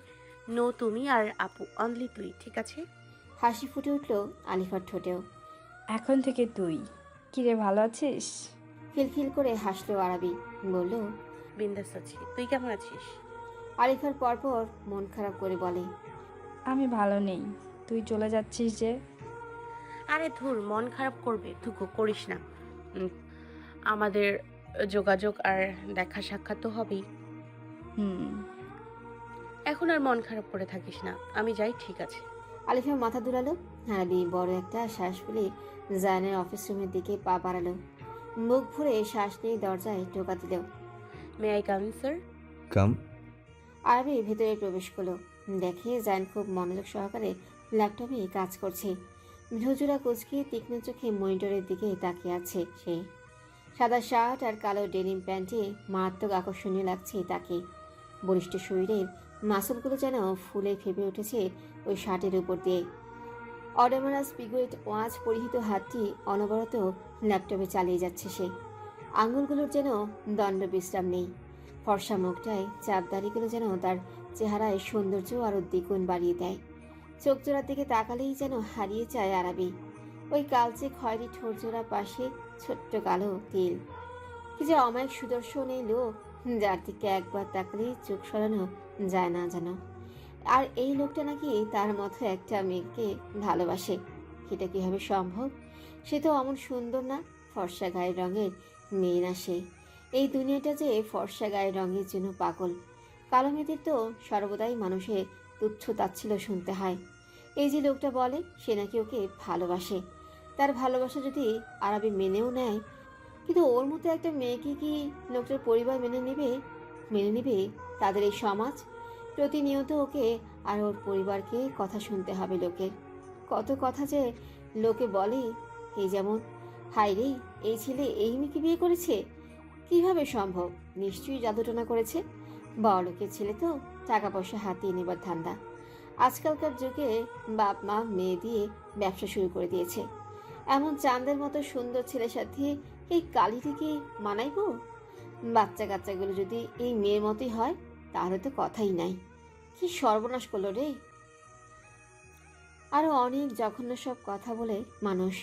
নো তুমি আর আপু, অনলি তুই, ঠিক আছে? হাসি ফুটে উঠল আলিফার ঠোঁটেও। এখন থেকে তুই। কিরে, ভালো আছিস? খিলখিল করে হাসলো আরবি। বলল, বিন্দাস আছি, তুই কেমন আছিস? আলিফার পরপর মন খারাপ করে বলে, আমি ভালো নেই। তুই চলে যাচ্ছিস যে? আরে ধুর, মন খারাপ করবে তুই করিস না। আমাদের যোগাযোগ আর দেখা সাক্ষাৎ তো হবেই। এখন আর মন খারাপ করে থাকিস না, আমি যাই, ঠিক আছে? আলিফা মাথা দুলালো। আরবি বড় একটা শ্বাস ফেলে জায়নের অফিস রুমের দিকে পা বাড়ালো। মুখ ভরে শ্বাস নিয়ে দরজায় টোকা দিল। May I come sir? Come. Arabi ভেতরে প্রবেশ করলো। দেখে জায়ন খুব মনোযোগ সহকারে ল্যাপটপে কাজ করছে। ভ্রুজোড়া কুচকিয়ে তীক্ষ্ণ চোখে মনিটরের দিকে তাকিয়ে আছে সে। সাদা শার্ট আর কালো ডেনিম প্যান্টে মারাত্মক আকর্ষণীয় লাগছে তাকে। বলিষ্ঠ শরীরের মাসলগুলো যেন ফুলে ফেপে উঠেছে ওই শার্টের উপর দিয়ে। অডামারাস পিগুয়েট ওয়াচ পরিহিত হাতটি অনবরত ল্যাপটপে চালিয়ে যাচ্ছে সে। আঙুলগুলোর যেন দণ্ড বিশ্রাম নেই। ফর্সা মুখটায় চাপদাড়িগুলো যেন তার চেহারায় সৌন্দর্য আরও দ্বিগুণ বাড়িয়ে দেয়। চোখ জোড়ার দিকে তাকালেই যেন হারিয়ে যায় আরবি। ওই কালচে খয়েরি ঠোঁটজোড়া পাশে ছোট্ট কালো তিল। কি যে অমায়িক সুদর্শন এই লোক, যার দিকে একবার তাকালেই চোখ সরানো যায় না যেন। আর এই লোকটা নাকি তার মতো একটা মেয়েকে ভালোবাসে। এটা কিভাবে সম্ভব? সে তো অমন সুন্দর না, ফর্সা গায়ের রঙের মেয়ে না সে। এই দুনিয়াটা যে ফর্সা গায়ের রঙের জন্য পাগল। কালো মেয়েদের তো সর্বদাই মানুষের তুচ্ছ তাচ্ছিল্য শুনতে হয়। এই যে লোকটা বলে সে নাকি ওকে ভালোবাসে, তার ভালোবাসা যদি আরবি মেনেও নেয়, কিন্তু ওর মতো একটা মেয়েকে কি লোকটার পরিবার মেনে নেবে? তাদের এই সমাজ প্রতিনিয়ত ওকে আর ওর পরিবারকে কথা শুনতে হবে লোকের। কত কথা যে লোকে বলে, এই যেমন, হায় রে, এই ছেলে এই মেয়েকে বিয়ে করেছে, কিভাবে সম্ভব? নিশ্চয়ই জাদুটনা করেছে। বড় লোকের ছেলে তো, টাকা পয়সা হাতিয়ে নেবার ধান্দা। আজকালকার যুগে বাপ মা মেয়ে দিয়ে ব্যবসা শুরু করে দিয়েছে। এমন চাঁদের মতো সুন্দর ছেলের সাথে এই কালিটিকে মানাইব? বাচ্চা কাচ্চাগুলো যদি এই মেয়ের মতোই হয়, তাহলে তো কথাই নাই। কি সর্বনাশ করলো রে! আরো অনেক জঘন্য সব কথা বলে মানুষ।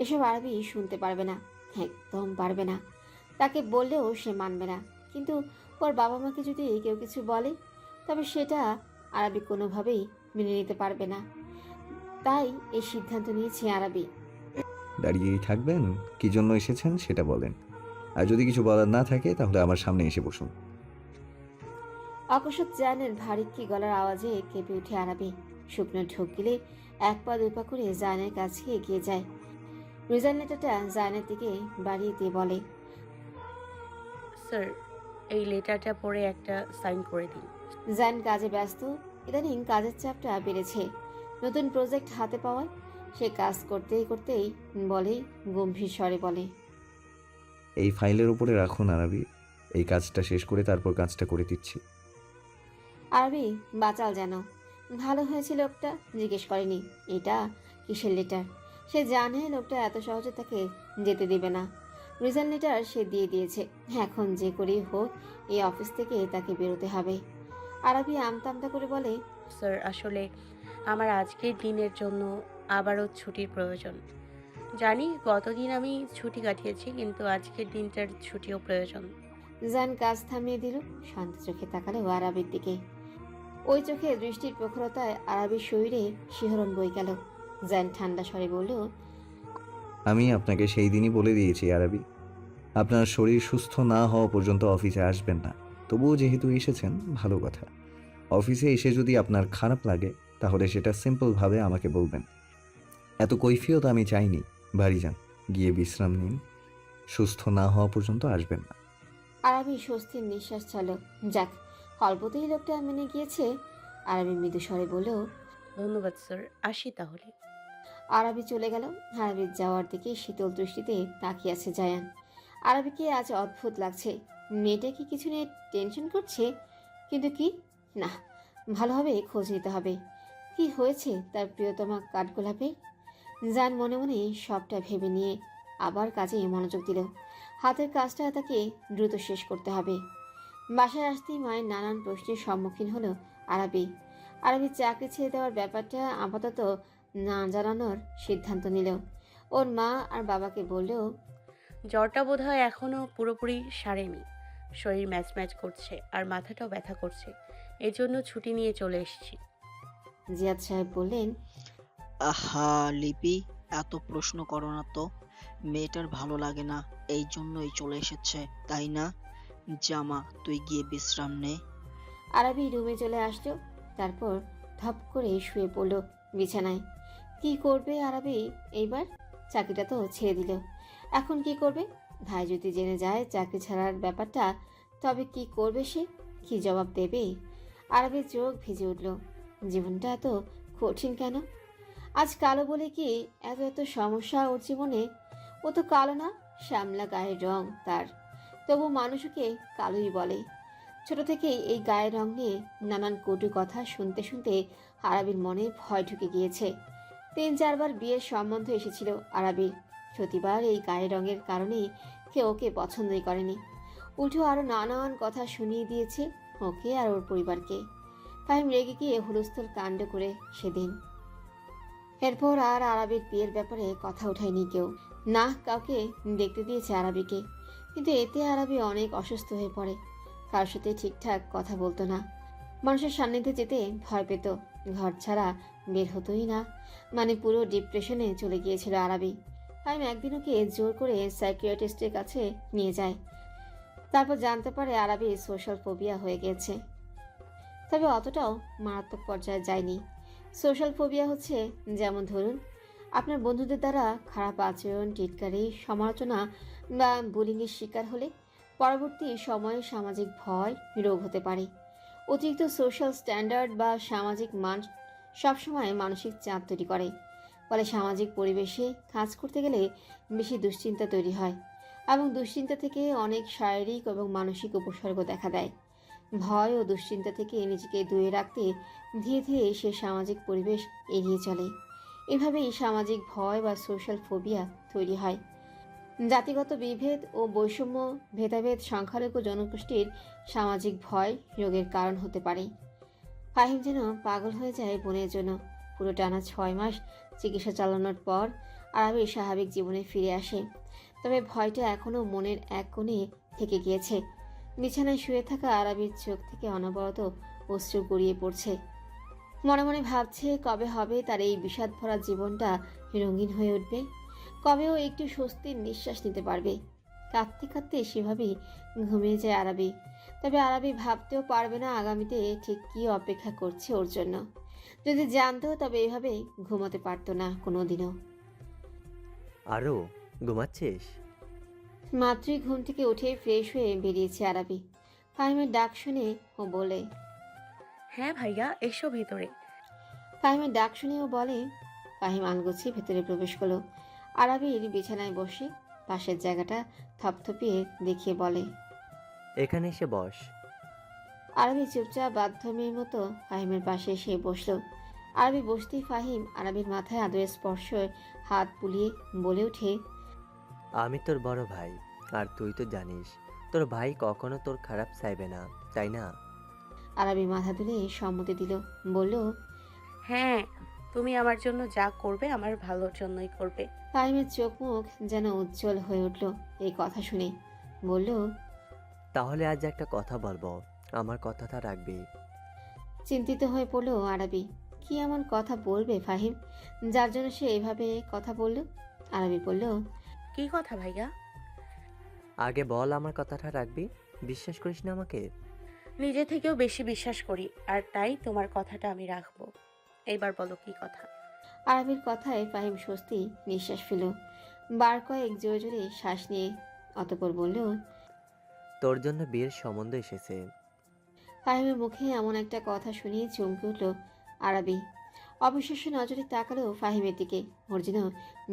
এসব আরবি শুনতে পারবে না, একদম পারবে না। তাকে বললেও সে মানবে না। কিন্তু ওর বাবা মাকে যদি কেউ কিছু বলে, তবে সেটা আরবি কোনোভাবেই মেনে নিতে পারবে না। তাই এই সিদ্ধান্ত নিয়েছে আরবি। দাঁড়িয়েই থাকবেন? কি জন্য এসেছেন সেটা বলেন। আর যদি কিছু বলার না থাকে তাহলে আমার সামনে এসে বসুন। অকস্মাৎ জায়নের ভারিক্কি গলার আওয়াজে কেঁপে উঠে আরবি। শুকনো ঢোক গিলে এক পা দুই পা করে জায়নের কাছে এগিয়ে যায়। রিজাইন লেটারটা জায়নের দিকে বাড়িয়ে দিয়ে বলে, স্যার, এই লেটারটা পড়ে একটা সাইন করে দিন। জান কাজে ব্যস্ত, ইদানিং কাজের চাপটা বেড়েছে। নতুন প্রজেক্ট হাতে পাওয়ায় সে কাজ করতেই করতেই বলে, গম্ভীর স্বরে বলে, এই ফাইলের উপরে রাখুন আরবি, এই কাজটা শেষ করে তারপর কাজটা করে দিচ্ছি। আরবি বাচাল যেন। ভালো হয়েছে লোকটা জিজ্ঞেস করেনি এটা কিসের লেটার। সে জানে লোকটা এত সহজে তাকে যেতে দেবে না। রিজাইন লেটার সে দিয়ে দিয়েছে, এখন যে করেই হোক এই অফিস থেকে তাকে বেরোতে হবে। আরবি আমতা আমতা করে বলে, স্যার আসলে আমার আজকের দিনের জন্য আবারও ছুটির প্রয়োজন। জানি গতদিন আমি ছুটি কাটিয়েছি, কিন্তু আজকের দিনটার ছুটিও প্রয়োজন। জান কাজ থামিয়ে দিল, শান্ত চোখে তাকালো আরবির দিকে। ওই চোখে দৃষ্টির প্রখরতায় আরবির শরীরে শিহরণ বই গেল। জান ঠান্ডা স্বরে বলল, আমি আপনাকে সেই দিনই বলে দিয়েছি আরবি, আপনার শরীর সুস্থ না হওয়া পর্যন্ত অফিসে আসবেন না। তবুও যেহেতু এসেছেন, ভালো কথা। অফিসে এসে যদি আপনার খারাপ লাগে তাহলে সেটা সিম্পলভাবে আমাকে বলবেন। এত কৈফিয়ত আমি চাইনি। বাড়ি যান, গিয়ে বিশ্রাম নিন, সুস্থ না হওয়া পর্যন্ত আসবেন না। আরবি স্বস্তির নিঃশ্বাস ছাড়ল। যাক, অল্পতেই লোকটা মেনে গিয়েছে। আরবি মৃদু স্বরে বলল, ধন্যবাদ স্যার, আসি তাহলে। আরবি চলে গেল। আরবির যাওয়ার দিকে শীতল দৃষ্টিতে তাকিয়ে আছে জায়ান। আরবিকে আজ অদ্ভুত লাগছে। মেয়েটা কি কিছু নিয়ে টেনশন করছে? কিন্তু কি না, ভালোভাবে খোঁজ নিতে হবে। কি হয়েছে তার প্রিয়তমা কাঠগোলাপে? জান মনে মনে সবটা ভেবে নিয়ে আবার কাজে মনোযোগ দিল। হাতের কাজটা তাকে দ্রুত শেষ করতে হবে। বাসায় আসতেই মায়ের নানান প্রশ্নের সম্মুখীন হলো আরবি। আরবির চাকরি ছেড়ে দেওয়ার ব্যাপারটা আপাতত না জানানোর সিদ্ধান্ত নিল। ওর মা আর বাবাকে বললেও, জ্বরটা বোধহয় এখনো পুরোপুরি সারেনি। শরীর ম্যাচ ম্যাচ করছে আর মাথাটাও ব্যথা করছে, এজন্য ছুটি নিয়ে চলে এসেছি। জিয়াদ সাহেব বললেন, আহা লিপি, এত প্রশ্ন করো না তো। মেয়েটার ভালো লাগে না, এই জন্যই চলে এসেছে, তাই না? জামা, তুই গিয়ে বিশ্রাম নে। আরবি রুমে চলে আসলো। তারপর ধপ করে শুয়ে পড়ল বিছানায়। কি করবে আরবি এইবার? চাকরিটা তো ছেড়ে দিল, এখন কি করবে? ভাই যদি জেনে যায় চাকরি ছাড়ার ব্যাপারটা, তবে কি করবে সে? কি জবাব দেবে? আরবির চোখ ভিজে উঠল। জীবনটা এত কঠিন কেন? আজ কালো বলে কি এত এত সমস্যা ওর জীবনে? ও তো কালো না, শ্যামলা গায়ের রং তার, তবু মানুষ ওকে কালোই বলে। ছোট থেকেই এই গায়ের রং নিয়ে নানান কটু কথা শুনতে শুনতে আরবির মনে ভয় ঢুকে গিয়েছে। 3-4বার বিয়ের সম্বন্ধ এসেছিল আরবির, প্রতিবার এই গায়ের রঙের কারণেই কেউ ওকে পছন্দই করেনি। উল্টো আরও নানান কথা শুনিয়ে দিয়েছে ওকে আর ওর পরিবারকে। ফাহিম রেগে গিয়ে হুলস্থুল কাণ্ড করে সেদিন। এরপর আর আরবির বিয়ের ব্যাপারে কথা ওঠায়নি কেউ, না কাউকে দেখতে দিয়েছে আরবিকে। কিন্তু এতে আরবি অনেক অসুস্থ হয়ে পড়ে। কারোর সাথে ঠিকঠাক কথা বলতো না, মানুষের সান্নিধ্যে যেতে ভয় পেত, ঘর ছাড়া বের হতোই না। মানে পুরো ডিপ্রেশনে চলে গিয়েছিল আরবি। ফাহিম একদিন ওকে জোর করে সাইকিয়াট্রিস্টের কাছে নিয়ে যায়। তারপর জানতে পারে আরবি সোশ্যাল ফোবিয়া হয়ে গেছে। তবে অতটাও মারাত্মক পর্যায়ে যায়নি। সোশ্যাল ফোবিয়া হচ্ছে যেমন ধরুন, আপনার বন্ধুদের দ্বারা খারাপ আচরণ, টিটকারি, সমালোচনা বা বুলিংয়ের শিকার হলে পরবর্তী সময়ে সামাজিক ভয় রোগ হতে পারে। অতিরিক্ত সোশ্যাল স্ট্যান্ডার্ড বা সামাজিক মান সবসময় মানসিক চাপ তৈরি করে। ফলে সামাজিক পরিবেশে কাজ করতে গেলে বেশি দুশ্চিন্তা তৈরি হয় এবং দুশ্চিন্তা থেকে অনেক শারীরিক এবং মানসিক উপসর্গ দেখা দেয়। ভয় ও দুশ্চিন্তা থেকে নিজেকে দূরে রাখতে ধীরে ধীরে সে সামাজিক পরিবেশ এড়িয়ে চলে। এভাবেই সামাজিক ভয় বা সোশ্যাল ফোবিয়া তৈরি হয়। জাতিগত বিভেদ ও বৈষম্য, ভেদাভেদ, সংখ্যালঘু জনগোষ্ঠীর সামাজিক ভয় রোগের কারণ হতে পারে। ফাহিম যেন পাগল হয়ে যায় বোনের জন্য। পুরো টানা 6 মাস চিকিৎসা চালানোর পর আরবি স্বাভাবিক জীবনে ফিরে আসে। তবে ভয়টা এখনও মনের এক কোণে থেকে গিয়েছে। বিছানায় শুয়ে থাকা আরবির চোখ থেকে অনবরত অশ্রু গড়িয়ে পড়ছে। মনে মনে ভাবছে কবে হবে তার এই বিষাদ ভরা জীবনটা রঙিন হয়ে উঠবে, কবেও একটু স্বস্তির নিঃশ্বাস নিতে পারবে। কাঁদতে কাঁদতে সেভাবেই ঘুমিয়ে যায় আরবি। তবে আরবি ভাবতেও পারবে না আগামীতে ঠিক কী অপেক্ষা করছে ওর জন্য। যদি জানতো তবে এভাবে ঘুমাতে পারতো না কোনোদিনও। আরও ঘুমাচ্ছিস? মাত্রই ঘুম থেকে উঠে ফ্রেশ হয়ে বেরিয়েছে আরবি। ফাহিমের ডাক শুনে ও বলে, হ্যাঁ ভাইয়া, এসো ভেতরে। ফাহিমের ডাক শুনেও বলে। ফাহিম আলগোছে ভেতরে প্রবেশ করলো। আরাবির বিছানায় বসে পাশের জায়গাটা থপথপিয়ে দেখিয়ে বলে। এখানে এসে বস। আরবি চুপচাপ বাধ্য মেয়ের মতো ফাহিমের পাশে এসে বসলো। আরবি বসতেই ফাহিম আরবির মাথায় আদরের স্পর্শে হাত বুলিয়ে বলে ওঠে। আমি তোর বড় ভাই, আর তুই তো জানিস তোর ভাই কখনো তোর খারাপ চাইবে না, তাই না? আরবি মাথা তুলে সম্মতি দিল, বলল। হ্যাঁ, তুমি আমার জন্য যা করবে আমার ভালোর জন্যই করবে। ফাহিমের চোখ মুখ যেন উজ্জ্বল হয়ে উঠল এই কথা শুনে। বলল। তাহলে আজ একটা কথা বলবো, আমার কথাটা রাখবি। চিন্তিত হয়ে পড়ল আরবি। কি এমন কথা বলবে ফাহিম যার জন্য সে এভাবে কথা বলল? আরবি বলল। কি কথা ভাইয়া? আগে বল আমার কথাটা রাখবি। বিশ্বাস করিস না আমাকে? নিজে থেকেও বেশি বিশ্বাস করি, আর তাই তোমার কথাটা আমি রাখবো। এইবার বলো কি কথা। আরবির কথায় ফাহিম স্বস্তি নিঃশ্বাস ফেল। বার কয়েক জোরে জোরে শ্বাস নিয়ে অতঃপর বলল। তোর জন্য বিয়ের সম্বন্ধ এসেছে। ফাহিমের মুখে এমন একটা কথা শুনিয়ে চমকে উঠল আরবি। অবিশ্বাস্য নজরে তাকালো ফাহিমের দিকে। ওর যেন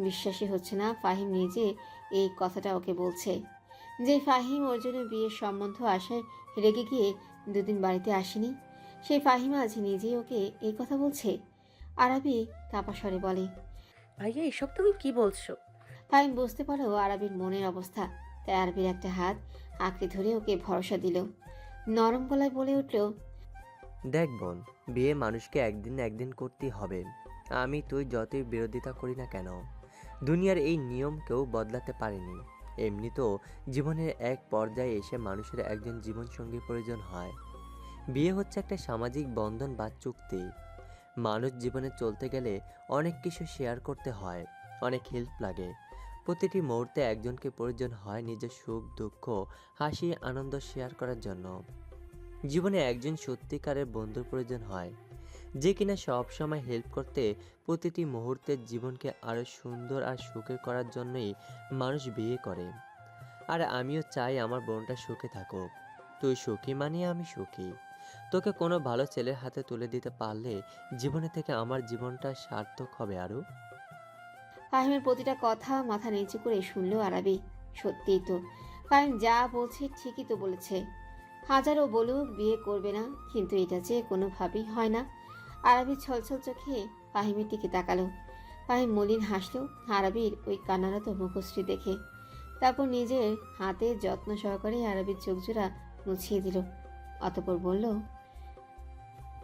বিশ্বাসই হচ্ছে না ফাহিম নিজে এই কথাটা ওকে বলছে। যে ফাহিম ওর জন্য বিয়ের সম্বন্ধ আসায় রেগে গিয়ে দুদিন বাড়িতে আসেনি, সেই ফাহিম আজ নিজেই ওকে এই কথা বলছে। আরবি কাঁপা স্বরে বলে। ভাইয়া, এসব তুমি কি বলছো? ফাহিম বুঝতে পারো আরবির মনের অবস্থা, তাই আরবির একটা হাত আঁকড়ে ধরে ওকে ভরসা দিল। নরম গলায় বলে উঠল। দেখ বোন, বিয়ে মানুষকে একদিন না একদিন করতেই হবে। আমি তুই যতই বিরোধিতা করি না কেন, দুনিয়ার এই নিয়ম কেউ বদলাতে পারেনি। এমনিতেও জীবনের এক পর্যায়ে এসে মানুষের একজন জীবনসঙ্গী প্রয়োজন হয়। বিয়ে হচ্ছে একটা সামাজিক বন্ধন বা চুক্তি। মানুষ জীবনে চলতে গেলে অনেক কিছু শেয়ার করতে হয়, অনেক হেল্প লাগে। প্রতিটি মুহূর্তে একজনকে প্রয়োজন হয় নিজের সুখ দুঃখ হাসি আনন্দ শেয়ার করার জন্য। জীবনে একজন সত্যিকারের বন্ধুর প্রয়োজন হয়, যে কিনা সবসময় হেল্প করতে, প্রতিটি মুহূর্তের জীবনকে আরও সুন্দর আর সুখের করার জন্যই মানুষ বিয়ে করে। আর আমিও চাই আমার বোনটা সুখে থাকুক। তুই সুখী মানে আমি সুখী। তোকে কোনো ভালো ছেলের হাতে তুলে দিতে পারলে জীবনে থেকে আমার জীবনটা সার্থক হবে। আরও ফাহিমের প্রতিটা কথা মাথা নিচু করে শুনল আরবি। সত্যিই তো, ফাহিম যা বলছে ঠিকই তো বলেছে। হাজারও বলুক বিয়ে করবে না, কিন্তু এটা যে কোনোভাবেই হয় না। আরবি ছলছল চোখে ফাহিমের দিকে তাকালো। ফাহিম মলিন হাসলো আরবির ওই কান্নারত মুখশ্রী দেখে। তারপর নিজের হাতে যত্ন সহকারে আরবির চোখজোড়া মুছিয়ে দিল। অতঃপর বলল।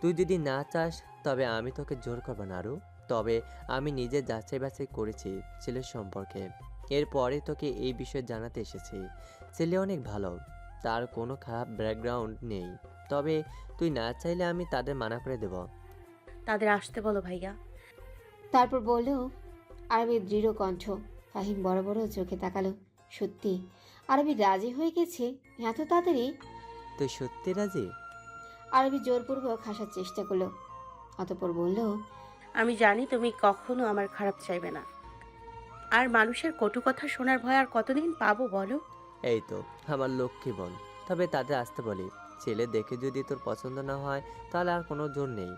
তুই যদি না চাস তবে আমি তোকে জোর করবো না। আরও তবে আমি নিজে যাচাই বাছাই করেছি ছেলের সম্পর্কে, এরপরে তোকে এই বিষয়ে জানাতে এসেছি। ছেলে অনেক ভালো, তার কোনো খারাপ ব্যাকগ্রাউন্ড নেই। তবে তুই না চাইলে আমি তাদের মানা করে দেব। তাদের আসতে বলো ভাইয়া। তারপর বলল আরবির দৃঢ় কণ্ঠ। ফাহিম বড় বড় চোখে তাকালো। সত্যি আরবি রাজি হয়ে গেছে এত তাড়াতাড়ি? তুই সত্যি রাজি? আরবি জোরপূর্বক হাসার চেষ্টা করলো। অতঃপর বলল। আমি জানি তুমি কখনো আমার খারাপ চাইবে না, আর মানুষের কটু কথা শোনার ভয় আর কতদিন পাবো বলো? এই তো আমার লক্ষ্মী বোন। তবে তাদের আসতে বলি। ছেলে দেখে যদি তোর পছন্দ না হয় তাহলে আর কোনো জোর নেই।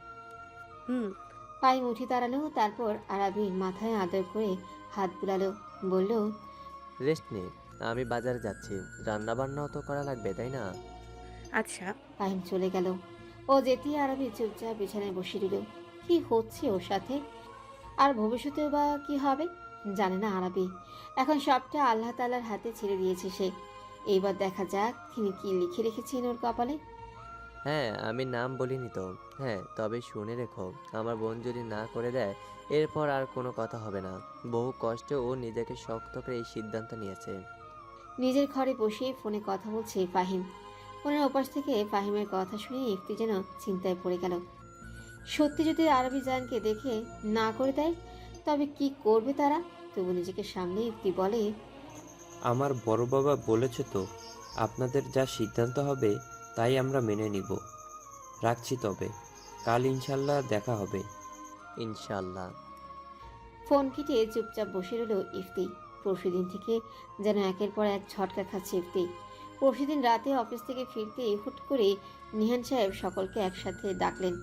হুম। ফাহিম উঠে দাঁড়ালো। তারপর আরবির মাথায় আদর করে হাত বুলালো। বলল। রেস্ট নে, আমি বাজারে যাচ্ছি। রান্না বান্নাও তো করা লাগবে, তাই না? আচ্ছা। ফাহিম চলে গেল। ও যেতেই আরবি চুপচাপ বিছানায় বসে দিল। কি হচ্ছে ওর সাথে? আর ভবিষ্যতেও বা কি হবে জানে না আরবি। এখন সবটা আল্লাহ তাআলার হাতে ছেড়ে দিয়েছে সে। এইবার দেখা যাক তিনি কি লিখে রেখেছেন ওর কপালে। হ্যাঁ, আমি নাম বলিনি তো। হ্যাঁ, তবে শুনে রেখো, আমার বোন যদি না করে দেয় এরপর আর কোনো কথা হবে না। বহু কষ্টে ও নিজেকে শক্ত করে এই সিদ্ধান্ত নিয়েছে। নিজের ঘরে বসে ফোনে কথা বলছে ফাহিম। ফোনের ওপাশ থেকে ফাহিমের কথা শুনে ইফতি যেন চিন্তায় পড়ে গেল। সত্যি যদি আরবি জানকে দেখে না করে দেয় তবে কি করবে তারা? তবু নিজেকে সামনে ইফতি বলে। আমার বড় বাবা বলেছে তো, আপনাদের যা সিদ্ধান্ত হবে তাই আমরা মেনে নিব। রাখছি তবে, কাল ইনশাল্লাহ দেখা হবে। ইনশাল্লাহ। ফোন কেটে চুপচাপ বসে রইল ইফতি। পরশুদিন থেকে যেন একের পর এক ঝটকা খাচ্ছে ইফতি। পরশুদিন রাতে অফিস থেকে ফিরতে হুট করে নিহান সাহেব সকলকে একসাথে ডাকলেন।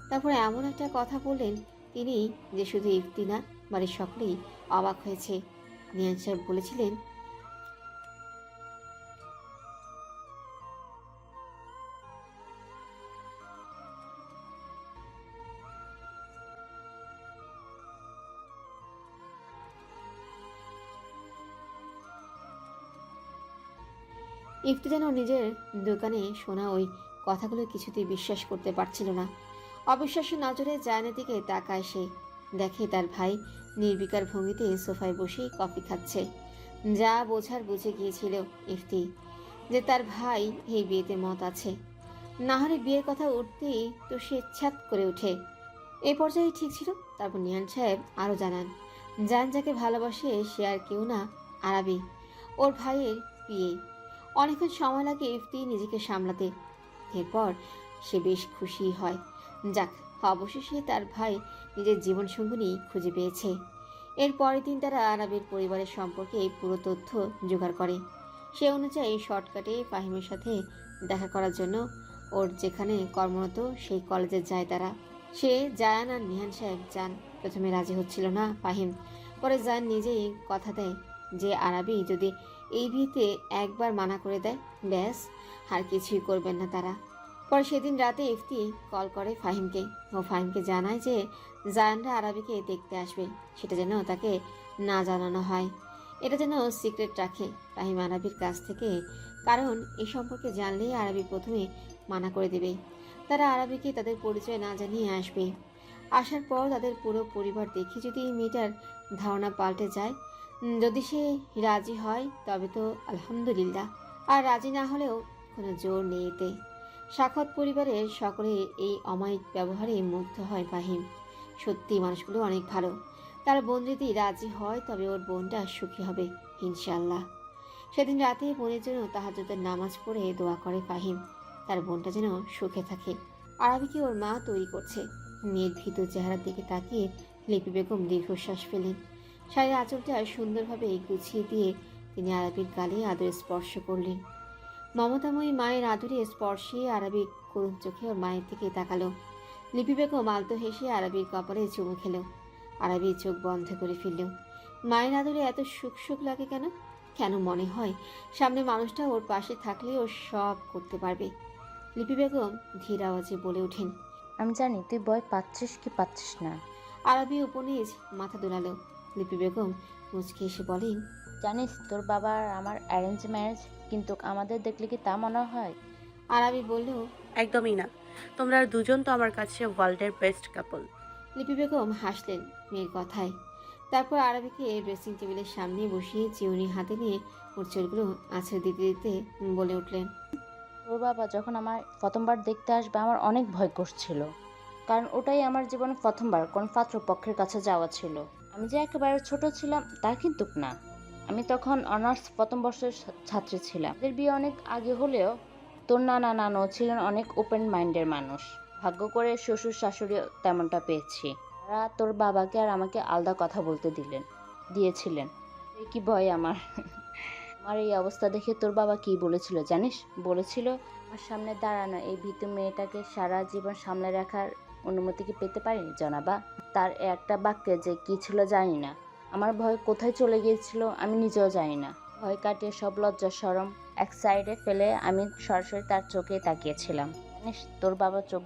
তারপরে এমন একটা কথা বললেন তিনি যে শুধু ইফতি না, বাড়ির সকলেই অবাক হয়েছে। নিহান সাহেব বলেছিলেন, ইফতি যেন নিজের দোকানে শোনা ওই কথাগুলো কিছুতেই বিশ্বাস করতে পারছিল না। অবিশ্বাস্য নজরে জায়ানের দিকে তাকায় সে। দেখে তার ভাই নির্বিকার ভঙ্গিতে সোফায় বসেই কফি খাচ্ছে। যা বোঝার বুঝে গিয়েছিল ইফতি যে তার ভাই এই বিয়েতে মত আছে। না হলে বিয়ের কথা উঠতেই তো সে ছ্যাত করে ওঠে। এই পর্যায়ে ঠিক ছিল। তারপর নিহান সাহেব আরও জানান, জান যাকে ভালোবাসে সে আর কেউ না, আরাবি, ওর ভাইয়ের বিয়ে। অনেকক্ষণ সময় লাগে ইফতি নিজেকে সামলাতে। এরপর সে বেশ খুশি হয়। যাক, অবশেষে তার ভাই নিজের জীবনসঙ্গিনী খুঁজে পেয়েছে। এর পরের দিন তারা আরাবের পরিবারের সম্পর্কে পুরো তথ্য জোগাড় করে। সে অনুযায়ী শর্টকাটে ফাহিমের সাথে দেখা করার জন্য ওর যেখানে কর্মরত সেই কলেজে যায় তারা। সে জায়ান আর নিহান সাহেব যান। প্রথমে রাজি হচ্ছিল না ফাহিম, পরে জায়ান নিজেই কথা দেয় যে আরাবি যদি এই বিয়েতে একবার মানা করে দেয় ব্যাস আর কিছুই করবেন না তারা। পরে সেদিন রাতে ইফতি কল করে ফাহিমকে ও ফাহিমকে জানায় যে জায়ানরা আরাবিকে দেখতে আসবে, সেটা যেন তাকে না জানানো হয়, এটা যেন সিক্রেট রাখে ফাহিম আরাবির কাছ থেকে, কারণ এই সম্পর্কে জানলেই আরাবি প্রথমে মানা করে দেবে। তারা আরাবিকে তাদের পরিচয় না জানিয়ে আসবে। আসার পর তাদের পুরো পরিবার দেখে যদি এই মেয়েটার ধারণা পাল্টে যায়, যদি সে রাজি হয় তবে তো আলহামদুলিল্লাহ, আর রাজি না হলেও কোনো জোর নেই এতে। সাক্ষাৎ পরিবারের সকলে এই অমায়িক ব্যবহারে মুগ্ধ হয় ফাহিম। সত্যি মানুষগুলো অনেক ভালো। তার বোন যদি রাজি হয় তবে ওর বোনটা সুখী হবে ইনশাল্লাহ। সেদিন রাতে বোনের জন্য তাহাজ্জুদের নামাজ পড়ে দোয়া করে ফাহিম, তার বোনটা যেন সুখে থাকে। আরাবিকে ওর মা তৈরি করছে। মেয়ের ভীত চেহারার দিকে তাকিয়ে লিপি বেগম দীর্ঘশ্বাস ফেলেন। শাড়ির আঁচলটা সুন্দরভাবে গুছিয়ে দিয়ে তিনি আরাবির গালে আদরে স্পর্শ করলেন। মমতাময়ী মায়ের আদরে স্পর্শে আরাবি করুণ চোখে ওর মায়ের দিকে তাকালো। লিপি বেগম আলতো হেসে আরাবির কপালে চুমু খেল। আরাবি চোখ বন্ধ করে ফেলল। মায়ের আদরে এত সুখ সুখ লাগে কেন? কেন মনে হয় সামনে মানুষটা ওর পাশে থাকলে ও সব করতে পারবে? লিপি বেগম ধীর আওয়াজে বলে ওঠেন, আমি জানি তুই ভয় পাচ্ছিস কি পাচ্ছিস না। আরাবি উপনিজ মাথা দোলালো। লিপি বেগম মুচকে এসে বলেন, জানিস তোর বাবা আর আমার অ্যারেঞ্জ ম্যারেজ, কিন্তু আমাদের দেখলে কি তা মনে হয়? আরাবি বলল, একদমই না, তোমরা দুজন তো আমার কাছে ওয়ার্ল্ডের বেস্ট কাপল। লিপি বেগম হাসলেন মেয়ের কথায়। তারপর আরাবিকে ড্রেসিং টেবিলের সামনে বসিয়ে চিউনি হাতে নিয়ে ওর চুলগুলো আছড়ে দিতে দিতে বলে উঠলেন, তোর বাবা যখন আমার প্রথমবার দেখতে আসবে আমার অনেক ভয় করছিল, কারণ ওটাই আমার জীবনে প্রথমবার কোন পাত্রপক্ষের কাছে যাওয়া ছিল। আমি যে একেবারে ছোট ছিলাম তা কিন্তু না, আমি তখন অনার্স প্রথম বর্ষের ছাত্রী ছিলাম। এদের বিয়ে অনেক আগে হলেও তোর নানু ছিলেন অনেক ওপেন মাইন্ডের মানুষ। ভাগ্য করে শ্বশুর শাশুড়িও তেমনটা পেয়েছি। তারা তোর বাবাকে আর আমাকে আলাদা কথা বলতে দিয়েছিলেন। এই কি ভয় আমার। আমার এই অবস্থা দেখে তোর বাবা কি বলেছিল জানিস? বলেছিল আমার সামনে দাঁড়ানো এই ভীতু মেয়েটাকে সারা জীবন সামলে রাখার অনুমতি কি পেতে পারি জনাবা? তার একটা বাক্যে যে কি ছিল জানি না। আমার ভয় কোথায় চলে গিয়েছিল আমি নিজেও জানি না। ভয় কাটিয়ে সব লজ্জা শরম এক সাইডে ফেলে আমি সরাসরি তার চোখে তাকিয়েছিলাম। জানিস তোর বাবার চোখ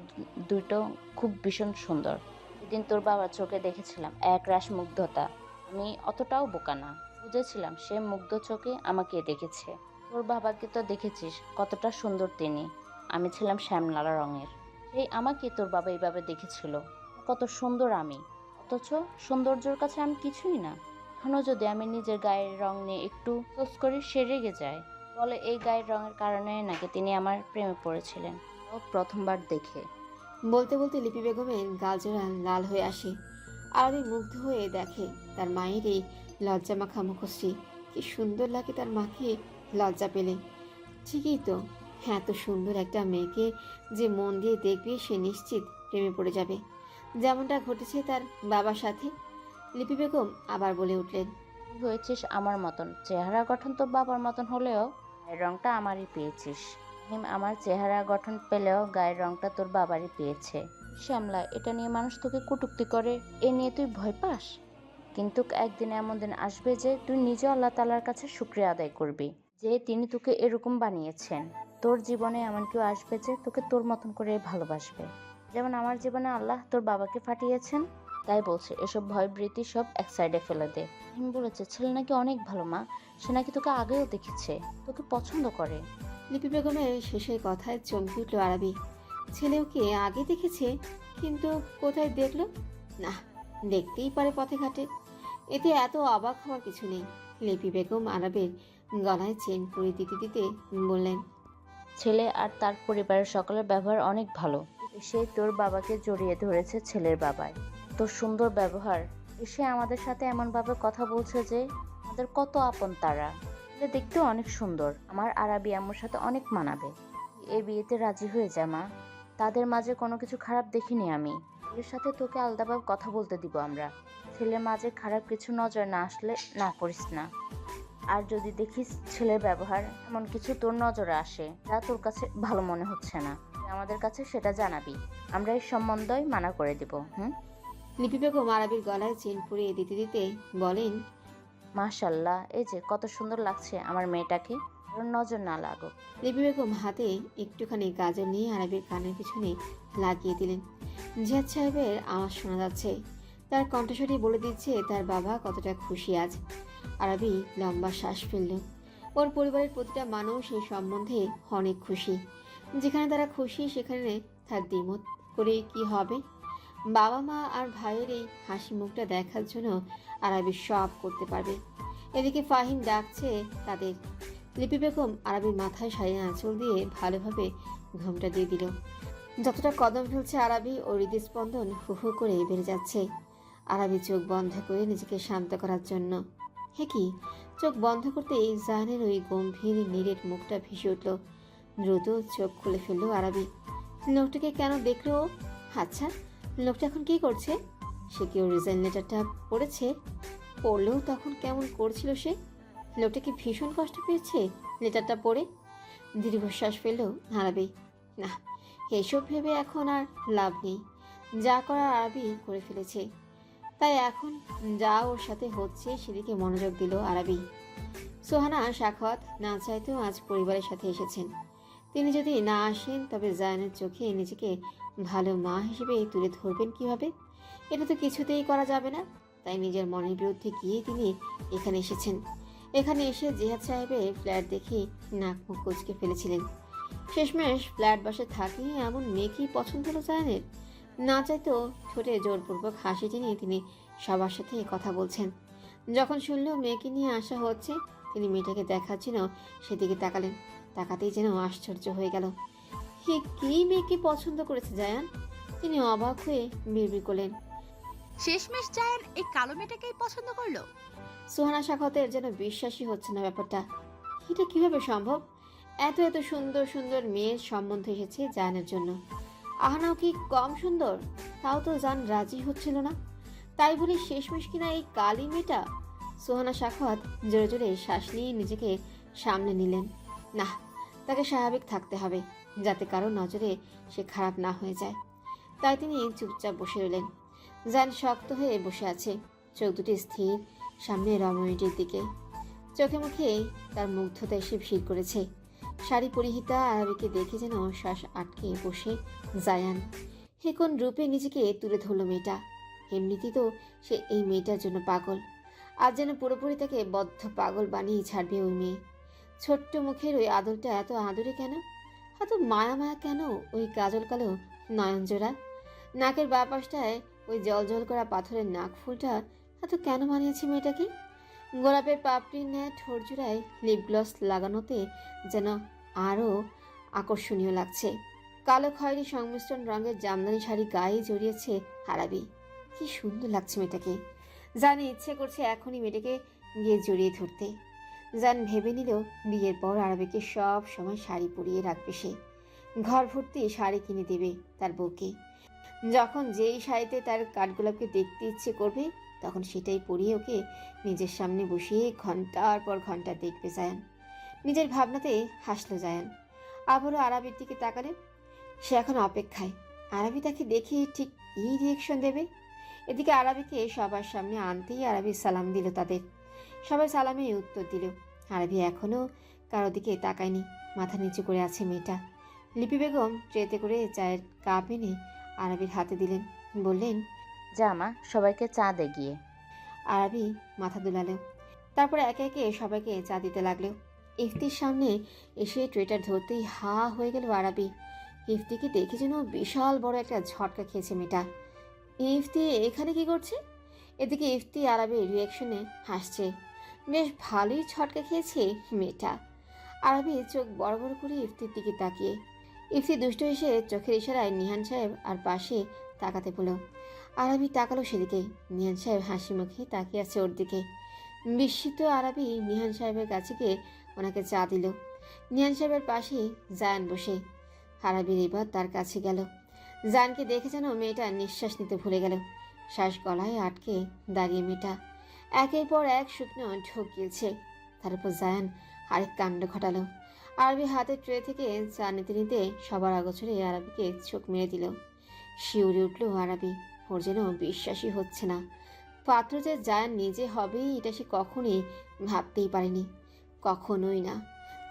দুটো খুব ভীষণ সুন্দর। সেদিন তোর বাবার চোখে দেখেছিলাম এক রাশ মুগ্ধতা। আমি অতটাও বোকা না, বুঝেছিলাম সে মুগ্ধ চোখে আমাকে দেখেছে। তোর বাবাকে তো দেখেছিস কতটা সুন্দর তিনি, আমি ছিলাম শ্যামলালা রঙের। সেই আমাকে তোর বাবা এইভাবে দেখেছিল, কত সুন্দর আমি, অথচ সৌন্দর্যের কাছে আমি কিছুই না। এখনো যদি আমি নিজের গায়ের রং নিয়ে একটু সোচ করি সে রেগে যায়, বলে এই গায়ের রঙের কারণে নাকি তিনি আমার প্রেমে পড়েছিলেন ও প্রথমবার দেখে। বলতে বলতে লিপি বেগমের গালজোড়া লাল হয়ে আসে। আরবি মুগ্ধ হয়ে দেখে তার মায়ের এই লজ্জা মাখা মুখশ্রী। কি সুন্দর লাগে তার মাকে লজ্জা পেলে। ঠিকই তো, এত সুন্দর একটা মেয়েকে যে মন দিয়ে দেখবে সে নিশ্চিত প্রেমে পড়ে যাবে, যেমনটা ঘটেছে তার বাবার সাথে। লিপি বেগম আবার বলে উঠলেন, তুই হয়েছিস আমার মতন, চেহারা গঠন তো বাবার মতন হলেও গায়ের রংটা আমারই পেয়েছিস। হিম আমার চেহারা গঠন পেলেও গায়ের রংটা তোর বাবারই পেয়েছে। শ্যামলা, এটা নিয়ে মানুষ তোকে কটূক্তি করে, এ নিয়ে তুই ভয় পাস? কিন্তু একদিন এমন দিন আসবে যে তুই নিজে আল্লাহ তাআলার কাছে শুকরিয়া আদায় করবি যে তিনি তোকে এরকম বানিয়েছেন। তোর জীবনে এমন কেউ আসবে যে তোকে তোর মতন করে ভালোবাসবে, যেমন আমার জীবনে আল্লাহ তোর বাবাকে পাঠিয়েছেন। তাই বলছে এসব ভয়ভীতি সব এক সাইডে ফেলে দে। হিম বলেছে, ছেলে নাকি অনেক ভালো মা, সে নাকি তোকে আগেও দেখেছে, তোকে পছন্দ করে। লিপি বেগমের শেষের কথায় চমকে উঠল আরবি। ছেলেও কি আগে দেখেছে, কিন্তু কোথায় দেখলো? না, দেখতেই পারে পথে ঘাটে, এতে এত অবাক হওয়ার কিছু নেই। লিপি বেগম আরবের গলায় চেন পরিয়ে দিতে দিতে বললেন, ছেলে আর তার পরিবারের সকলের ব্যবহার অনেক ভালো। সে তোর বাবাকে জড়িয়ে ধরেছে ছেলের বাবায়। তোর সুন্দর ব্যবহার, এসে আমাদের সাথে এমনভাবে কথা বলছে যে আমাদের কত আপন তারা। ছেলে দেখতেও অনেক সুন্দর, আমার আরবি আম্মুর সাথে অনেক মানাবে। এই বিয়েতে রাজি হয়ে যা মা, তাদের মাঝে কোনো কিছু খারাপ দেখিনি আমি। এর সাথে তোকে আলাদাভাবে কথা বলতে দিব আমরা। ছেলের মাঝে খারাপ কিছু নজর না আসলে না করিস না। আর যদি দেখিস ছেলের ব্যবহার এমন কিছু তোর নজরে আসে যা তোর কাছে ভালো মনে হচ্ছে না, আমাদের কাছে সেটা জানাবি, আমরা এই সম্বন্ধই মানা করে দিব। লিপি বেগম আরবির গলায় চেন পরিয়ে দিতে দিতে বলেন, মাশাল্লাহ, এই যে কত সুন্দর লাগছে আমার মেয়েটাকে, ওর নজর না লাগুক। লিপি বেগম হাতে একটুখানি গাজর নিয়ে আরবির কানের পিছনে লাগিয়ে দিলেন। জিয়াদ সাহেবের আওয়াজ শোনা যাচ্ছে, তার কণ্ঠস্বরই বলে দিচ্ছে তার বাবা কতটা খুশি আজ। আরবি লম্বা শ্বাস ফেলল। ওর পরিবারের প্রতিটা মানুষ এই সম্বন্ধে অনেক খুশি। যেখানে তারা খুশি সেখানে তার দ্বিমত করে কি হবে? বাবা মা আর ভাইয়ের এই হাসি মুখটা দেখার জন্য আরবি সব করতে পারবে। এদিকে ফাহিম ডাকছে তাদের। লিপি বেগম আরবির মাথায় শাড়ির আঁচল দিয়ে ভালোভাবে ঘুমটা দিয়ে দিল। যতটা কদম ফেলছে আরবি, ওর হৃদস্পন্দন হু হু করে বেড়ে যাচ্ছে। আরবি চোখ বন্ধ করে নিজেকে শান্ত করার জন্য, হে কি, চোখ বন্ধ করতেই জাহানের ওই গম্ভীর নিরেট মুখটা ভেসে উঠল। দ্রুত চোখ খুলে ফেললো আরবি। লোকটাকে কেন দেখলো? আচ্ছা, লোকটা এখন কি করছে? সে কি ওর রিজাইন লেটারটা পড়েছে? পড়লেও তখন কেমন করছিল সে? লোকটা কি ভীষণ কষ্ট পেয়েছে লেটারটা পড়ে? দীর্ঘশ্বাস ফেললো আরবি। না, এসব ভেবে এখন আর লাভ নেই, যা করার আরবি করে ফেলেছে। তাই এখন যা ওর সাথে হচ্ছে সেদিকে মনোযোগ দিল আরবি। সোহানা সাখাওয়াত না চাইতেও আজ পরিবারের সাথে এসেছেন। তিনি যদি না আসেন তবে জায়ানের চোখে নিজেকে ভালো মা হিসেবে তুলে ধরবেন কিভাবে? এটা তো কিছুতেই করা যাবে না। তাই নিজের মনের বিরুদ্ধে গিয়ে তিনি এখানে এসেছেন। এখানে এসে জিহাদ সাহেবের ফ্ল্যাট দেখে নাক মুখ কুঁচকে ফেলেছিলেন। শেষমেশ ফ্ল্যাট বাসে থাকি এমন মেয়েকেই পছন্দ হলো জায়ানের। না চাইতেও ঠোঁটে জোরপূর্বক হাসি টেনে তিনি সবার সাথে কথা বলছেন। যখন শুনল মেয়েকে নিয়ে আসা হচ্ছে, তিনি মেয়েটাকে দেখার জন্য সেদিকে তাকালেন। তাকাতেই যেন আশ্চর্য হয়ে গেল। কি মেয়েকে পছন্দ করেছে জায়ান? তিনি অবাক হয়ে বিড়বিড় করলেন, শেষমেশ জায়ান এই কালো মেয়েটাকেই পছন্দ করলো? সোহানা সাখাওয়াতের যেন বিশ্বাসই হচ্ছে না ব্যাপারটা। এটা কিভাবে সম্ভব? এত এত সুন্দর সুন্দর মেয়ের সম্বন্ধ এসেছে জায়ানের জন্য। আহানাও কি কম সুন্দর? তাও তো জান রাজি হচ্ছিল না। তাই বলে শেষমেশ কিনা এই কালি মেয়েটা? সোহানা সাখাওয়াত জোরে জোরে শ্বাস নিয়ে নিজেকে সামনে নিলেন। না, তাকে স্বাভাবিক থাকতে হবে, যাতে কারো নজরে সে খারাপ না হয়ে যায়। তাই তিনি চুপচাপ বসে রইলেন। জান শক্ত হয়ে বসে আছে, চোখ দুটি স্থির সামনে রমণীটির দিকে। চোখে মুখে তার মুগ্ধতা এসে ভিড় করেছে। শাড়ি পরিহিতা আরবিকে দেখে যেন শ্বাস আটকে বসে জায়ান। হে কোন রূপে নিজেকে তুলে ধরল মেয়েটা! এমনিতেই তো সে এই মেয়েটার জন্য পাগল, আজ যেন পুরোপুরি তাকে বদ্ধ পাগল বানিয়ে ছাড়বে ওই মেয়ে। ছোট্ট মুখের ওই আদরটা এত আদরে কেন? এত মায়া মায়া কেন ওই কাজল কালো নয়নজোড়া? নাকের বাঁ পাশটায় ওই জল জল করা পাথরের নাক ফুলটা এত কেন মানিয়েছে মেয়েটাকে? গোলাপের পাপড়ির ন্যায় ঠোঁট জোড়ায় লিপ গ্লস লাগানোতে যেন আরও আকর্ষণীয় লাগছে। কালো খয়েরি সংমিশ্রণ রঙের জামদানি শাড়ি গায়ে জড়িয়েছে আরবি। কি সুন্দর লাগছে মেয়েটাকে! জানি ইচ্ছে করছে এখনই মেয়েটাকে গিয়ে জড়িয়ে ধরতে। জান ভেবে নিল বিয়ের পর আরবিকে সব সময় শাড়ি পরিয়ে রাখবে সে। ঘর ভর্তি শাড়ি কিনে দেবে তার বউকে। যখন যেই শাড়িতে তার কাঠগোলাপকে দেখতে ইচ্ছে করবে তখন সেটাই পরিয়ে ওকে নিজের সামনে বসিয়ে ঘন্টার পর ঘন্টা দেখবে জায়ান। নিজের ভাবনাতে হাসলো জায়ান। আবারও আরাবির দিকে তাকালেন। সে এখন অপেক্ষায় আরাবি তাকে দেখে ঠিক কী রিয়েকশন দেবে। এদিকে আরাবিকে সবার সামনে আনতেই আরাবি সালাম দিল তাদের। সবাই সালামে উত্তর দিল। আরাবি এখনও কারো দিকে তাকায়নি, মাথা নিচু করে আছে মেয়েটা। লিপি বেগম ট্রেতে করে চায়ের কাপ এনে আরাবির হাতে দিলেন, বললেন, যা মা, সবাইকে চা দে গিয়ে। আরাবি মাথা দুলালো। তারপর একে একে সবাইকে চা দিতে লাগলো। ইফতির সামনে এসে ট্রেটার ধরতেই হা হয়ে গেল আরাবি। ইফতিকে দেখে যেন বিশাল বড় একটা ঝটকা খেয়েছে মেয়েটা। ইফতি এখানে কি করছে? এদিকে ইফতি আরাবির রিয়াকশনে হাসছে। বেশ ভালোই ঝটকা খেয়েছে মেয়েটা। আরাবি চোখ বড় বড় করে ইফতির দিকে তাকিয়ে। ইফতি দুষ্ট এসে চোখের ইশারায় নিহান সাহেব আর পাশে তাকাতে বলল। আরাবি তাকালো সেদিকে। নিহান সাহেব হাসি মুখে তাকিয়ে আছে ওর দিকে। বিস্মিত আরাবি নিহান সাহেবের কাছে গিয়ে ওনাকে চা দিল। নিহান সাহেবের পাশে জায়ান বসে। আরাবির এবার তার কাছে গেল। জায়ানকে দেখে যেন মেয়েটা নিঃশ্বাস নিতে ভুলে গেল। শ্বাস গলায় আটকে দাঁড়িয়ে মেয়েটা। একের পর এক শুকনো ঢোক গিয়েছে। তারপর জায়ান আরেক কাণ্ড ঘটালো। আরবি হাতে ট্রে থেকে চা নিতে নিতে সবার আগোচরে আরবিকে চোখ মেরে দিল। শিউরে উঠল আরবি। ওর যেন বিশ্বাসই হচ্ছে না। পাত্র যে জায়ান নিজে হবে এটা সে কখনোই ভাবতেই পারেনি, কখনোই না।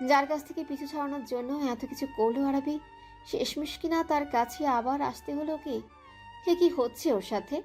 যার কাছ থেকে পিছু ছাড়ানোর জন্য এত কিছু করলো আরবি, শেষমেশ কিনা তার কাছে আবার আসতে হলো কি? কি হচ্ছে ওর সাথে?